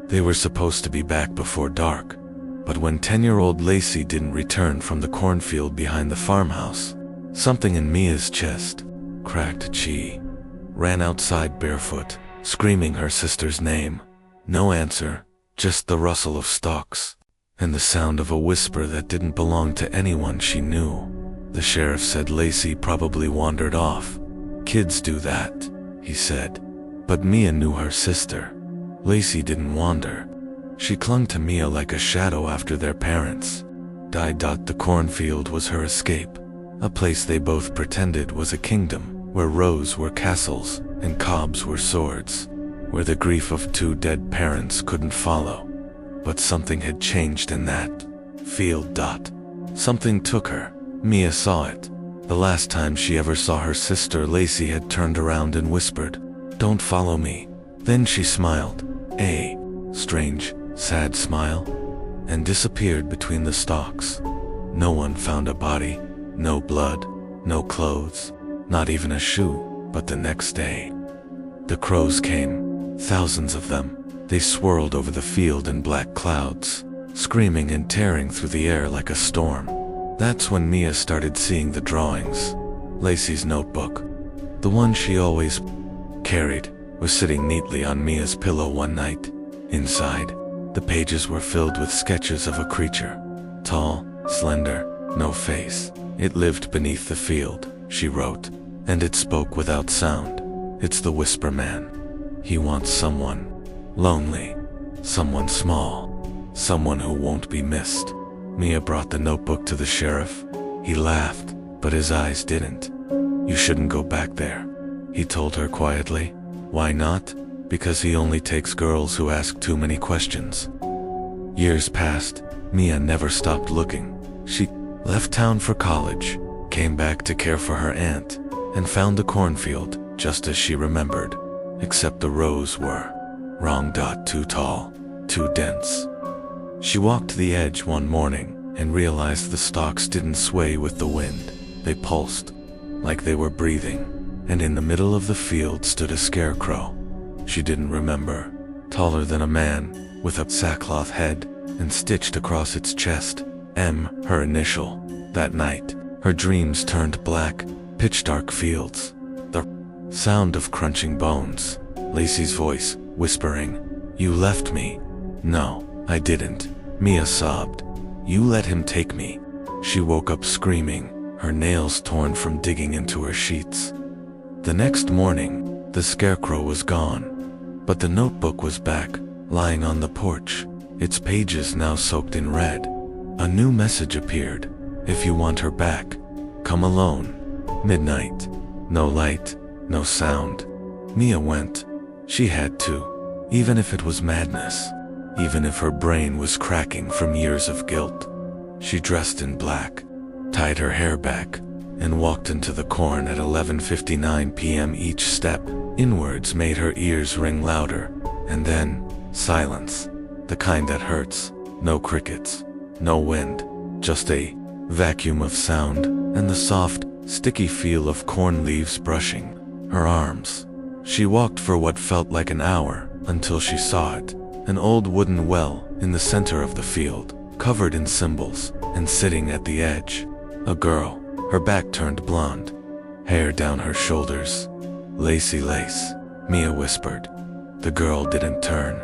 They were supposed to be back before dark, but when 10-year-old Lacey didn't return from the cornfield behind the farmhouse, something in Mia's chest cracked. She ran outside barefoot, screaming her sister's name. No answer, just the rustle of stalks, and the sound of a whisper that didn't belong to anyone she knew. The sheriff said Lacey probably wandered off. "Kids do that," he said. But Mia knew her sister. Lacey didn't wander. She clung to Mia like a shadow after their parents died. The cornfield was her escape, a place they both pretended was a kingdom, where rows were castles and cobs were swords, where the grief of two dead parents couldn't follow. But something had changed in that field. Something took her. Mia saw it. The last time she ever saw her sister, Lacey had turned around and whispered, "Don't follow me." Then she smiled, a strange, sad smile, and disappeared between the stalks. No one found a body, no blood, no clothes, not even a shoe. But the next day, the crows came, thousands of them. They swirled over the field in black clouds, screaming and tearing through the air like a storm. That's when Mia started seeing the drawings. Lacey's notebook, the one she always carried, was sitting neatly on Mia's pillow one night. Inside, the pages were filled with sketches of a creature, tall, slender, no face. It lived beneath the field, she wrote, and it spoke without sound. It's the Whisper Man. He wants someone lonely, someone small, someone who won't be missed. Mia brought the notebook to the sheriff. He laughed, but his eyes didn't. "You shouldn't go back there," he told her quietly. "Why not?" "Because he only takes girls who ask too many questions." Years passed. Mia never stopped looking. She left town for college, came back to care for her aunt, and found the cornfield just as she remembered, except the rows were wrong. Too tall, too dense. She walked to the edge one morning and realized the stalks didn't sway with the wind. They pulsed, like they were breathing, and in the middle of the field stood a scarecrow. She didn't remember. Taller than a man, with a sackcloth head, and stitched across its chest, M, her initial. That night, her dreams turned black, pitch-dark fields. The sound of crunching bones, Lacey's voice, whispering, "You left me." "No, I didn't," Mia sobbed. "You let him take me." She woke up screaming, her nails torn from digging into her sheets. The next morning, the scarecrow was gone, but the notebook was back, lying on the porch, its pages now soaked in red. A new message appeared. "If you want her back, come alone." Midnight. No light, no sound. Mia went. She had to, even if it was madness, even if her brain was cracking from years of guilt. She dressed in black, tied her hair back, and walked into the corn at 11:59 p.m. Each step inwards made her ears ring louder, and then silence, the kind that hurts. No crickets, no wind, just a vacuum of sound and the soft, sticky feel of corn leaves brushing her arms. She walked for what felt like an hour until she saw it, an old wooden well in the center of the field, covered in symbols, and sitting at the edge. A girl, her back turned blonde, hair down her shoulders. "Lacy lace," Mia whispered. The girl didn't turn.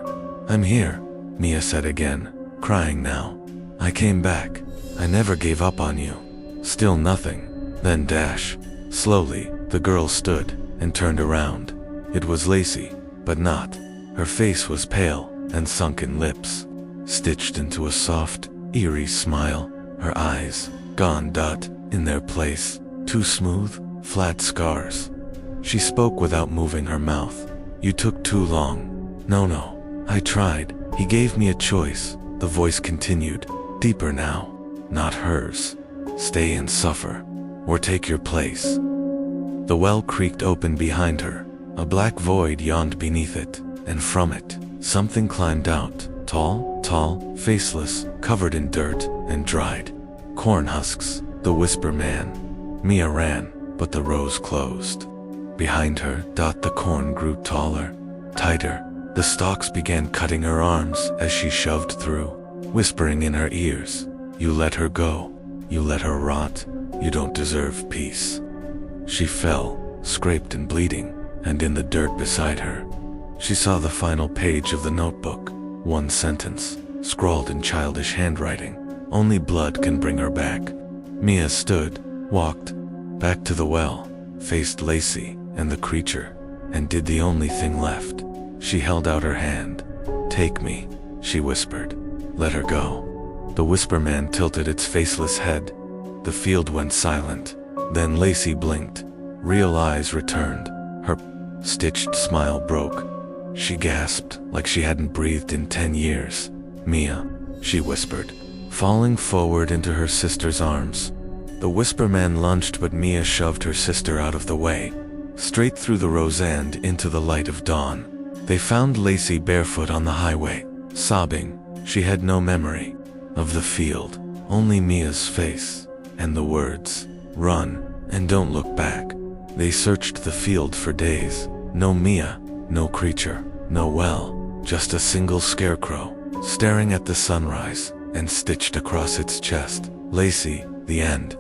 "I'm here," Mia said again, crying now. "I came back. I never gave up on you." Still nothing. Then dash. Slowly, the girl stood and turned around. It was Lacy, but not. Her face was pale, and sunken lips stitched into a soft, eerie smile. Her eyes, gone in their place, two smooth, flat scars. She spoke without moving her mouth. "You took too long." No, I tried. He gave me a choice," the voice continued, deeper now. "Not hers. Stay and suffer, or take your place." The well creaked open behind her. A black void yawned beneath it, and from it, something climbed out, tall, faceless, covered in dirt and dried corn husks. The Whisper Man. Mia ran, but the rows closed. Behind her, the corn grew taller, tighter. The stalks began cutting her arms as she shoved through, whispering in her ears, "You let her go. You let her rot. You don't deserve peace." She fell, scraped and bleeding, and in the dirt beside her, she saw the final page of the notebook. One sentence, scrawled in childish handwriting. "Only blood can bring her back." Mia stood, walked back to the well, faced Lacy and the creature, and did the only thing left. She held out her hand. "Take me," she whispered. "Let her go." The Whisper Man tilted its faceless head. The field went silent. Then Lacy blinked. Real eyes returned. Her stitched smile broke. She gasped like she hadn't breathed in 10 years. "Mia," she whispered, falling forward into her sister's arms. The Whisper Man lunged, but Mia shoved her sister out of the way, straight through the rows and into the light of dawn. They found Lacy barefoot on the highway, sobbing. She had no memory of the field, only Mia's face, and the words, "Run, and don't look back." They searched the field for days. No Mia, no creature, no well, just a single scarecrow, staring at the sunrise, and stitched across its chest, "Lacy, the end."